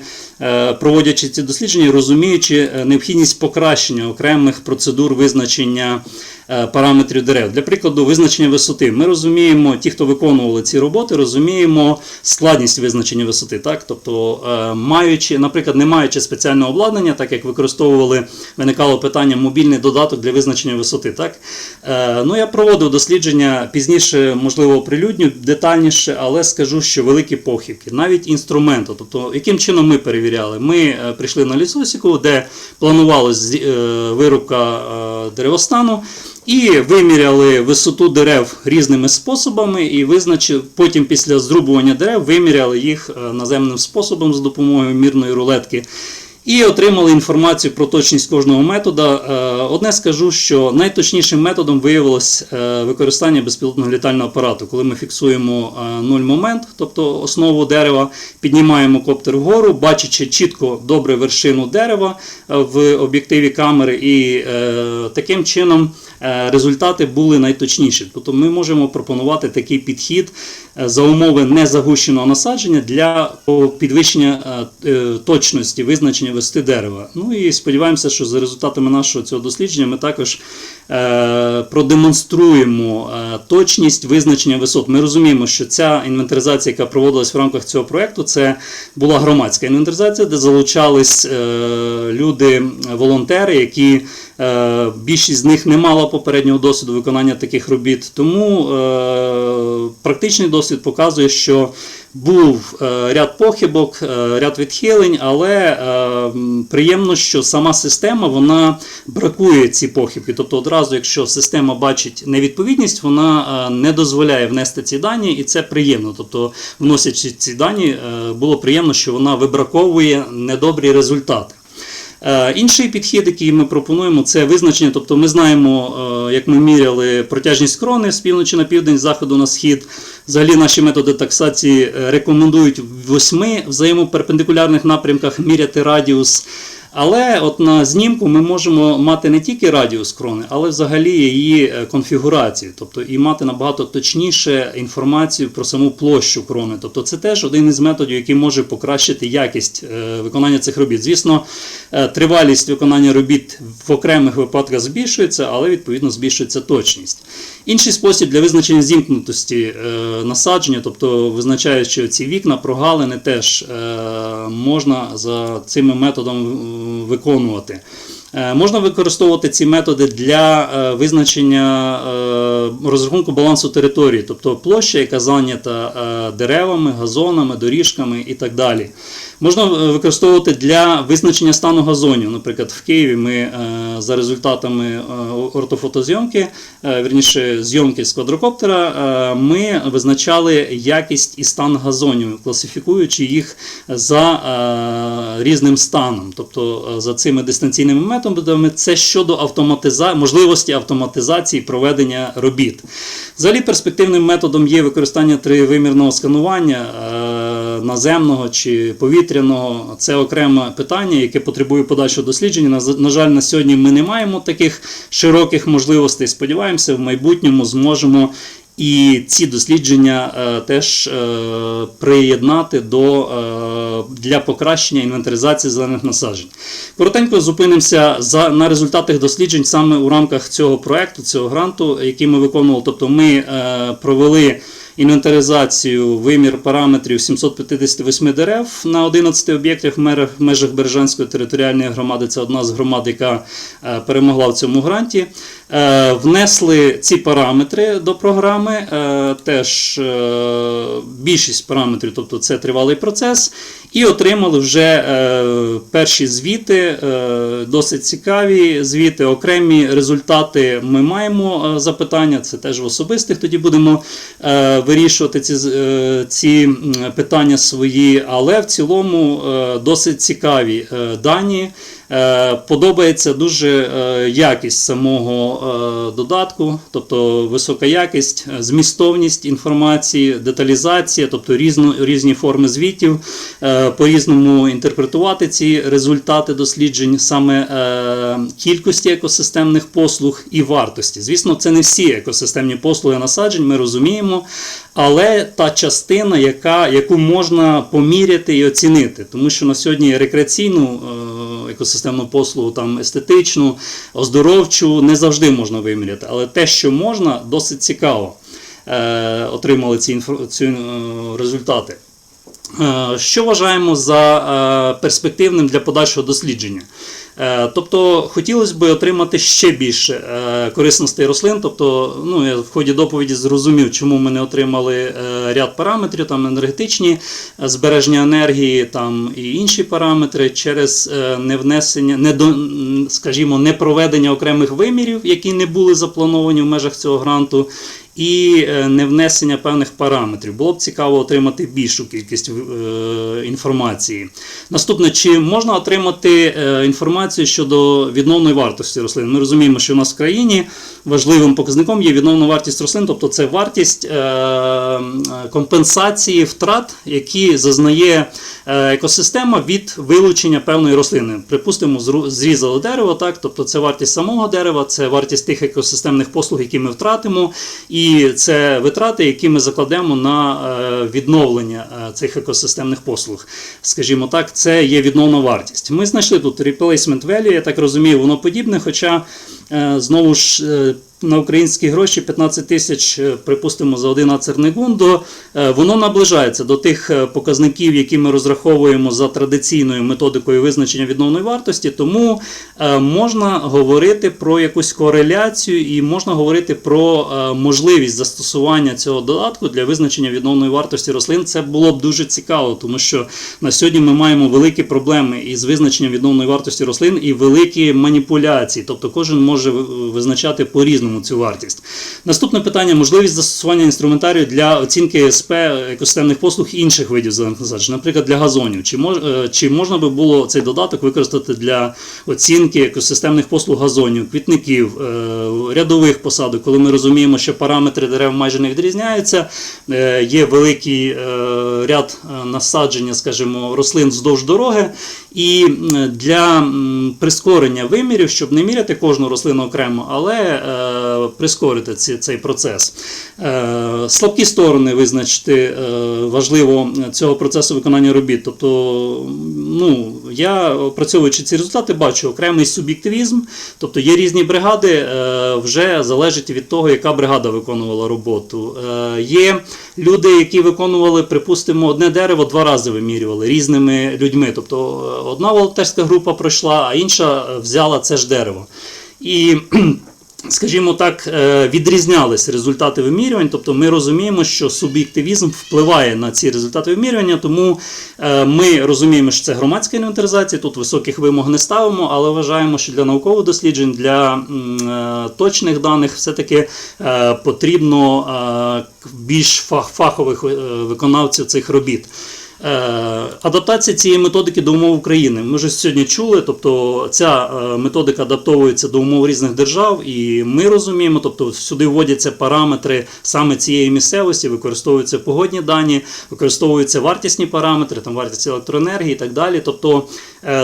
проводячи ці дослідження, розуміючи необхідність покращення окремих процедур визначення параметрів дерев. Для прикладу, визначення висоти. Ми розуміємо, ті, хто виконували ці роботи, розуміємо складність визначення висоти. Так? Тобто, наприклад, не маючи спеціального обладнання, так як виникало питання мобільний додаток для визначення висоти. Так? Я проводив дослідження, пізніше, можливо, оприлюдню детальніше, але скажу, що великі похибки. Навіть інструменту. Тобто, яким чином ми перевіряли? Ми прийшли на лісосіку, де планувалась вирубка деревостану, і виміряли висоту дерев різними способами, і потім після зрубування дерев виміряли їх наземним способом за допомогою мірної рулетки. І отримали інформацію про точність кожного методу. Одне скажу, що найточнішим методом виявилось використання безпілотного літального апарату. Коли ми фіксуємо нуль-момент, тобто основу дерева, піднімаємо коптер вгору, бачачи чітко добре вершину дерева в об'єктиві камери, і таким чином результати були найточніші. Тобто ми можемо пропонувати такий підхід за умови незагущеного насадження для підвищення точності визначення висоти дерева. І сподіваємося, що за результатами нашого цього дослідження ми також продемонструємо точність визначення висот. Ми розуміємо, що ця інвентаризація, яка проводилась в рамках цього проєкту, це була громадська інвентаризація, де залучались люди-волонтери, які більшість з них не мала попереднього досвіду виконання таких робіт. Тому практичний досвід показує, що був ряд похибок, ряд відхилень, але приємно, що сама система, вона бракує ці похибки. Тобто одразу, якщо система бачить невідповідність, вона не дозволяє внести ці дані, і це приємно. Тобто, вносячи ці дані, було приємно, що вона вибраковує недобрі результати. Інший підхід, який ми пропонуємо, це визначення, тобто ми знаємо, як ми міряли протяжність крони з півночі на південь, з заходу на схід. Взагалі наші методи таксації рекомендують в 8 взаємоперпендикулярних напрямках міряти радіус. Але от на знімку ми можемо мати не тільки радіус крони, але взагалі її конфігурацію, тобто і мати набагато точніше інформацію про саму площу крони. Тобто це теж один із методів, який може покращити якість виконання цих робіт. Звісно, тривалість виконання робіт в окремих випадках збільшується, але відповідно збільшується точність. Інший спосіб для визначення зімкнутості насадження, тобто визначаючи ці вікна, прогалини, теж можна за цим методом виконувати. Можна використовувати ці методи для визначення розрахунку балансу території, тобто площа, яка зайнята деревами, газонами, доріжками і так далі. Можна використовувати для визначення стану газонів. Наприклад, в Києві ми за результатами ортофотозйомки, вірніше зйомки з квадрокоптера, ми визначали якість і стан газонів, класифікуючи їх за різним станом. Тобто за цими дистанційними методами це щодо можливості автоматизації проведення робіт. Взагалі перспективним методом є використання тривимірного сканування наземного чи повітряного. Це окреме питання, яке потребує подальшого дослідження. На жаль, на сьогодні ми не маємо таких широких можливостей. Сподіваємося, в майбутньому зможемо і ці дослідження теж приєднати для покращення інвентаризації зелених насаджень. Коротенько зупинимося на результатах досліджень саме у рамках цього проєкту, цього гранту, який ми виконували. Тобто ми провели інвентаризацію, вимір параметрів 758 дерев на 11 об'єктах в межах Бережанської територіальної громади. Це одна з громад, яка перемогла в цьому гранті. Внесли ці параметри до програми, теж більшість параметрів, тобто це тривалий процес, і отримали вже перші звіти, досить цікаві звіти, окремі результати ми маємо запитання, це теж в особистих, тоді будемо вирішувати ці питання свої, але в цілому досить цікаві дані. Подобається дуже якість самого додатку, тобто висока якість, змістовність інформації, деталізація, тобто різні форми звітів, по-різному інтерпретувати ці результати досліджень, саме кількості екосистемних послуг і вартості. Звісно, це не всі екосистемні послуги насаджень, ми розуміємо, але та частина, яку можна поміряти і оцінити, тому що на сьогодні рекреаційну екосистемну послугу, там, естетичну, оздоровчу не завжди можна виміряти, але те, що можна, досить цікаво отримали ці результати. Що вважаємо за перспективним для подальшого дослідження? Тобто хотілося б отримати ще більше корисностей рослин, тобто я в ході доповіді зрозумів, чому ми не отримали ряд параметрів, там енергетичні, збереження енергії там, і інші параметри через невнесення, непроведення окремих вимірів, які не були заплановані в межах цього гранту, і невнесення певних параметрів. Було б цікаво отримати більшу кількість інформації. Наступне, чи можна отримати інформацію щодо відновної вартості рослин? Ми розуміємо, що у нас в країні важливим показником є відновна вартість рослин, тобто це вартість компенсації втрат, які зазнає екосистема від вилучення певної рослини. Припустимо, зрізали дерево, так? Тобто це вартість самого дерева, це вартість тих екосистемних послуг, які ми втратимо, і це витрати, які ми закладемо на відновлення цих екосистемних послуг. Скажімо так, це є відновна вартість. Ми знайшли тут replacement value, я так розумію, воно подібне, хоча, знову ж, на українські гроші 15 тисяч, припустимо, за один ацерний гундо, воно наближається до тих показників, які ми розраховуємо за традиційною методикою визначення відновної вартості, тому можна говорити про якусь кореляцію і можна говорити про можливість застосування цього додатку для визначення відновної вартості рослин. Це було б дуже цікаво, тому що на сьогодні ми маємо великі проблеми із визначенням відновної вартості рослин і великі маніпуляції, тобто кожен може визначати по-різному цю вартість. Наступне питання – можливість застосування інструментарію для оцінки СП екосистемних послуг інших видів зелених насаджень, наприклад, для газонів. Чи можна би було цей додаток використати для оцінки екосистемних послуг газонів, квітників, рядових посадок, коли ми розуміємо, що параметри дерев майже не відрізняються, є великий ряд насадження, скажімо, рослин вздовж дороги, і для прискорення вимірів, щоб не міряти кожну рослину окремо, але прискорити цей процес. Слабкі сторони визначити важливо цього процесу виконання робіт. Тобто, я, опрацьовуючи ці результати, бачу окремий суб'єктивізм, тобто є різні бригади, вже залежить від того, яка бригада виконувала роботу. Є люди, які виконували, припустимо, одне дерево 2 рази вимірювали різними людьми. Тобто одна волонтерська група пройшла, а інша взяла це ж дерево. І, скажімо так, відрізнялись результати вимірювань, тобто ми розуміємо, що суб'єктивізм впливає на ці результати вимірювання, тому ми розуміємо, що це громадська інвентаризація, тут високих вимог не ставимо, але вважаємо, що для наукових досліджень, для точних даних все-таки потрібно більш фахових виконавців цих робіт. Адаптація цієї методики до умов України. Ми вже сьогодні чули, тобто ця методика адаптовується до умов різних держав, і ми розуміємо, тобто сюди вводяться параметри саме цієї місцевості, використовуються погодні дані, використовуються вартісні параметри, там вартість електроенергії і так далі. Тобто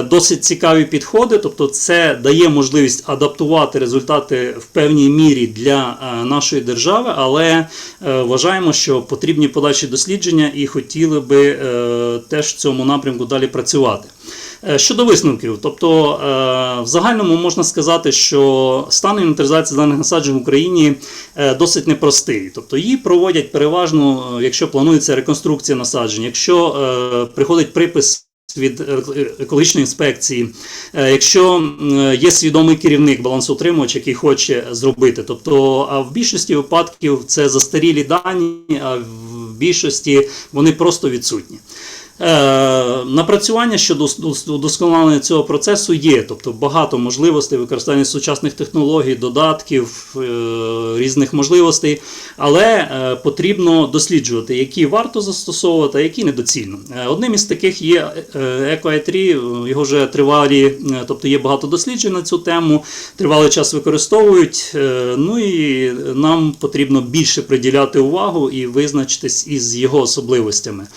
досить цікаві підходи, тобто це дає можливість адаптувати результати в певній мірі для нашої держави, але вважаємо, що потрібні подальші дослідження і хотіли би теж в цьому напрямку далі працювати. Щодо висновків, тобто в загальному можна сказати, що стан інвентаризації зелених насаджень в Україні досить непростий. Тобто її проводять переважно, якщо планується реконструкція насаджень, якщо приходить припис від екологічної інспекції, якщо є свідомий керівник, балансоутримувач, який хоче зробити. Тобто, а в більшості випадків це застарілі дані, а в більшості вони просто відсутні. Напрацювання щодо удосконалення цього процесу є, тобто багато можливостей використання сучасних технологій, додатків, різних можливостей, але потрібно досліджувати, які варто застосовувати, а які недоцільно. Одним із таких є Itree, його вже тобто є багато досліджень на цю тему, тривалий час використовують, і нам потрібно більше приділяти увагу і визначитись із його особливостями.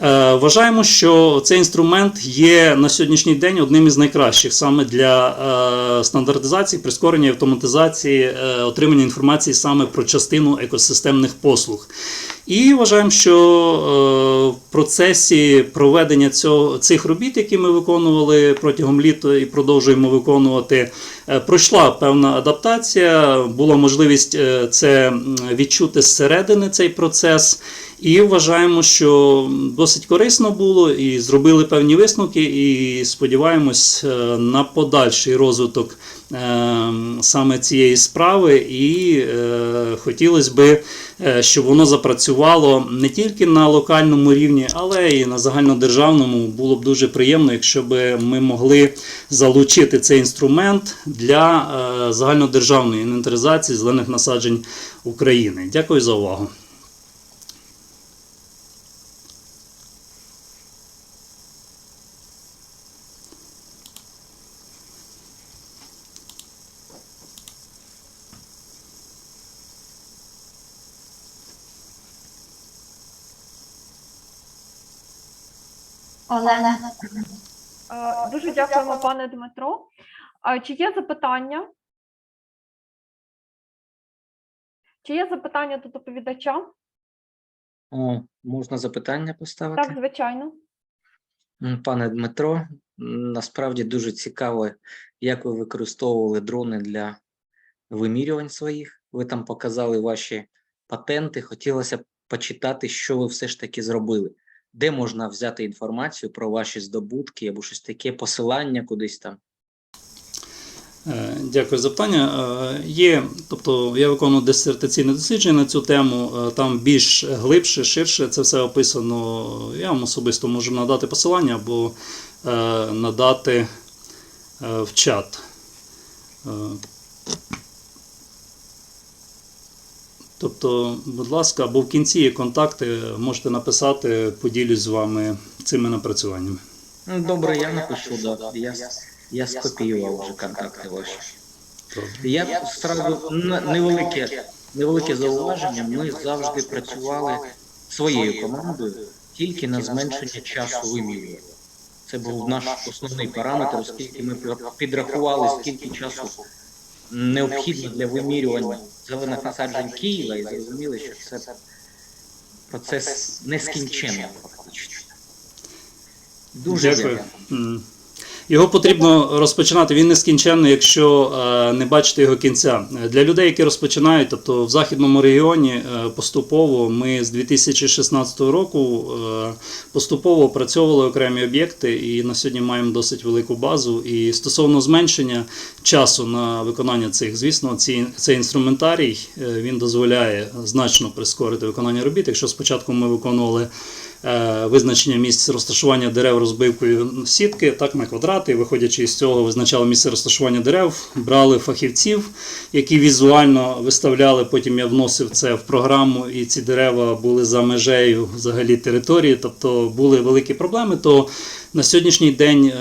Вважаємо, що цей інструмент є на сьогоднішній день одним із найкращих саме для стандартизації, прискорення і автоматизації отримання інформації саме про частину екосистемних послуг. І вважаємо, що в процесі проведення цих робіт, які ми виконували протягом літа і продовжуємо виконувати, пройшла певна адаптація, була можливість це відчути зсередини цей процес. І вважаємо, що досить корисно було і зробили певні висновки і сподіваємось на подальший розвиток саме цієї справи і хотілося б, щоб воно запрацювало не тільки на локальному рівні, але і на загальнодержавному. Було б дуже приємно, якщо б ми могли залучити цей інструмент для загальнодержавної інвентаризації зелених насаджень України. Дякую за увагу. Олена. Дуже дякуємо, пане Дмитро. Чи є запитання? Чи є запитання до доповідача? Можна запитання поставити? Так, звичайно. Пане Дмитро, насправді дуже цікаво, як ви використовували дрони для вимірювань своїх. Ви там показали ваші патенти. Хотілося б почитати, що ви все ж таки зробили. Де можна взяти інформацію про ваші здобутки або щось таке, посилання кудись там? Дякую за запитання. Тобто я виконую дисертаційне дослідження на цю тему, там більш глибше, ширше це все описано. Я вам особисто можу надати посилання або надати в чат. Тобто, будь ласка, або в кінці є контакти, можете написати, поділюсь з вами цими напрацюваннями. Добре, я напишу, да. Я скопіював вже контакти ваші. Я одразу невелике зауваження. Ми завжди працювали своєю командою тільки на зменшення часу вимірювання. Це був наш основний параметр, оскільки ми підрахували, скільки часу необхідно для вимірювання зелених насаджень Києва, і зрозуміли, що це процес нескінченний фактично. Дуже Дякую. дякую. Його потрібно розпочинати, він нескінченний, якщо не бачити його кінця. Для людей, які розпочинають, тобто в західному регіоні поступово, ми з 2016 року поступово опрацьовували окремі об'єкти і на сьогодні маємо досить велику базу. І стосовно зменшення часу на виконання цих, звісно, цей інструментарій, він дозволяє значно прискорити виконання робіт. Якщо спочатку ми виконували визначення місць розташування дерев розбивкою сітки, так, на квадрати, виходячи із цього, визначали місце розташування дерев, брали фахівців, які візуально виставляли, потім я вносив це в програму, і ці дерева були за межею взагалі території, тобто були великі проблеми, то на сьогоднішній день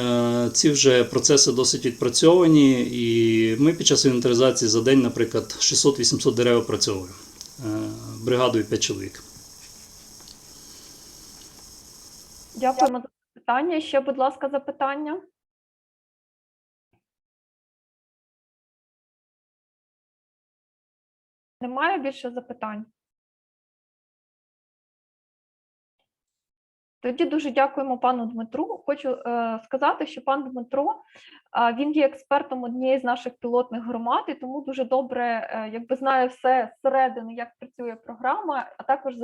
ці вже процеси досить відпрацьовані, і ми під час інвентаризації за день, наприклад, 600-800 дерев опрацьовуємо, бригадою 5 чоловік. Дякуємо за питання. Ще, будь ласка, запитання. Немає більше запитань? Тоді дуже дякуємо пану Дмитру. Хочу сказати, що пан Дмитро, він є експертом однієї з наших пілотних громад, і тому дуже добре знає все зсередини, як працює програма, а також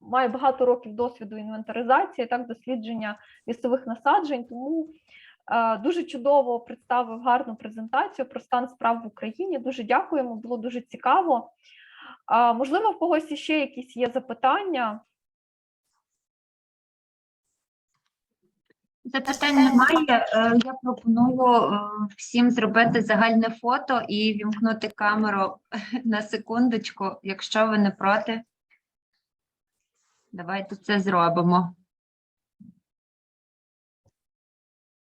має багато років досвіду інвентаризації, так, дослідження лісових насаджень, тому дуже чудово представив гарну презентацію про стан справ в Україні. Дуже дякуємо, було дуже цікаво. Можливо, в когось іще якісь є запитання? Запитань немає. Я пропоную всім зробити загальне фото і вімкнути камеру на секундочку, якщо ви не проти. Давайте це зробимо.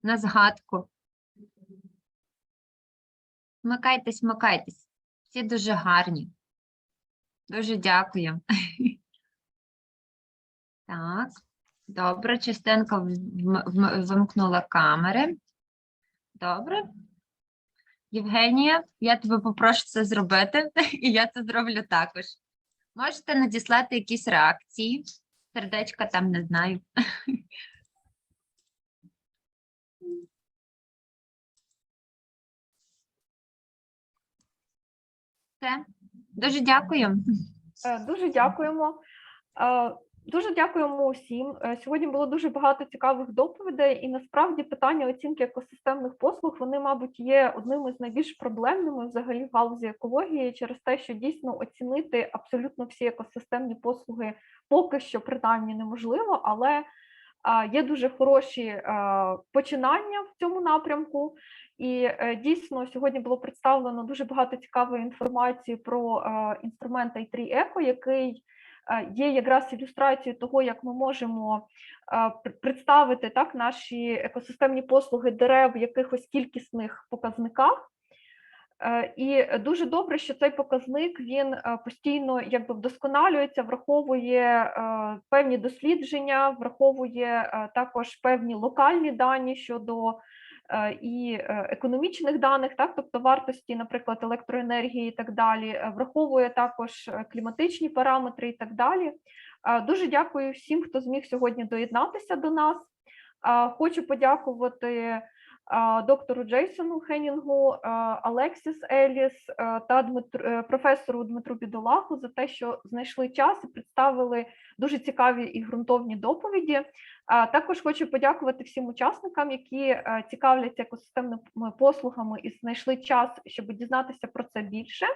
На згадку. Вмикайтесь, вмикайтесь. Всі дуже гарні. Дуже дякую. Так. Добре, частинка вимкнула камери. Добре. Євгенія, я тебе попрошу це зробити, і я це зроблю також. Можете надіслати якісь реакції? Сердечка там, не знаю. Все. Дуже дякую. Дуже дякуємо. Дуже дякуємо усім. Сьогодні було дуже багато цікавих доповідей, і насправді питання оцінки екосистемних послуг, вони, мабуть, є одним із найбільш проблемними взагалі в галузі екології, через те, що дійсно оцінити абсолютно всі екосистемні послуги поки що принаймні неможливо, але є дуже хороші починання в цьому напрямку. І дійсно сьогодні було представлено дуже багато цікавої інформації про інструмент Itree Eco, який є якраз ілюстрацією того, як ми можемо представити так наші екосистемні послуги дерев в якихось кількісних показниках. І дуже добре, що цей показник, він постійно вдосконалюється, враховує певні дослідження, враховує також певні локальні дані щодо і економічних даних, так, тобто вартості, наприклад, електроенергії і так далі, враховує також кліматичні параметри і так далі. Дуже дякую всім, хто зміг сьогодні доєднатися до нас. Хочу подякувати доктору Джейсону Хеннінгу, Алексіс Еліс та професору Дмитру Бідолаху за те, що знайшли час і представили дуже цікаві і ґрунтовні доповіді. Також хочу подякувати всім учасникам, які цікавляться екосистемними послугами і знайшли час, щоб дізнатися про це більше.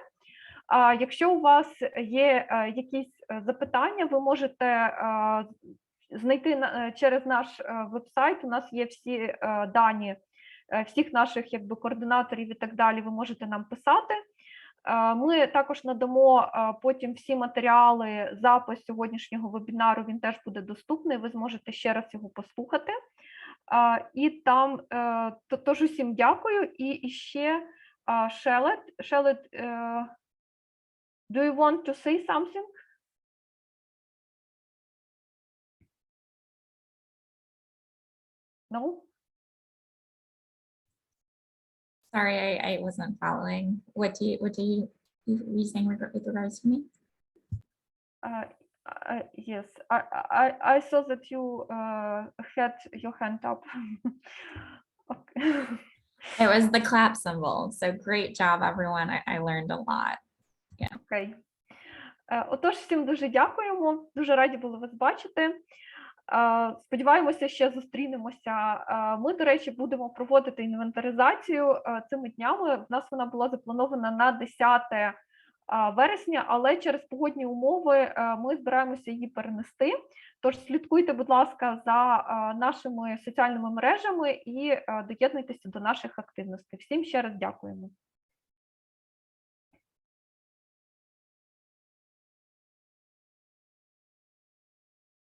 Якщо у вас є якісь запитання, ви можете знайти через наш веб-сайт. У нас є всі дані всіх наших координаторів і так далі, ви можете нам писати. Ми також надамо потім всі матеріали, запис сьогоднішнього вебінару, він теж буде доступний, ви зможете ще раз його послухати. І там, тож усім дякую. І ще Shelled, do you want to say something? No? Sorry, I wasn't following. What do you were you saying with regards to me? Yes, I saw that you had your hand up. Okay. It was the clap symbol. So great job, everyone. I learned a lot. Окей. Отож, всім дуже дякуємо. Дуже раді були вас бачити. Сподіваємося, ще зустрінемося. Ми, до речі, будемо проводити інвентаризацію цими днями. У нас вона була запланована на 10 вересня, але через погодні умови ми збираємося її перенести. Тож слідкуйте, будь ласка, за нашими соціальними мережами і доєднуйтеся до наших активностей. Всім ще раз дякуємо.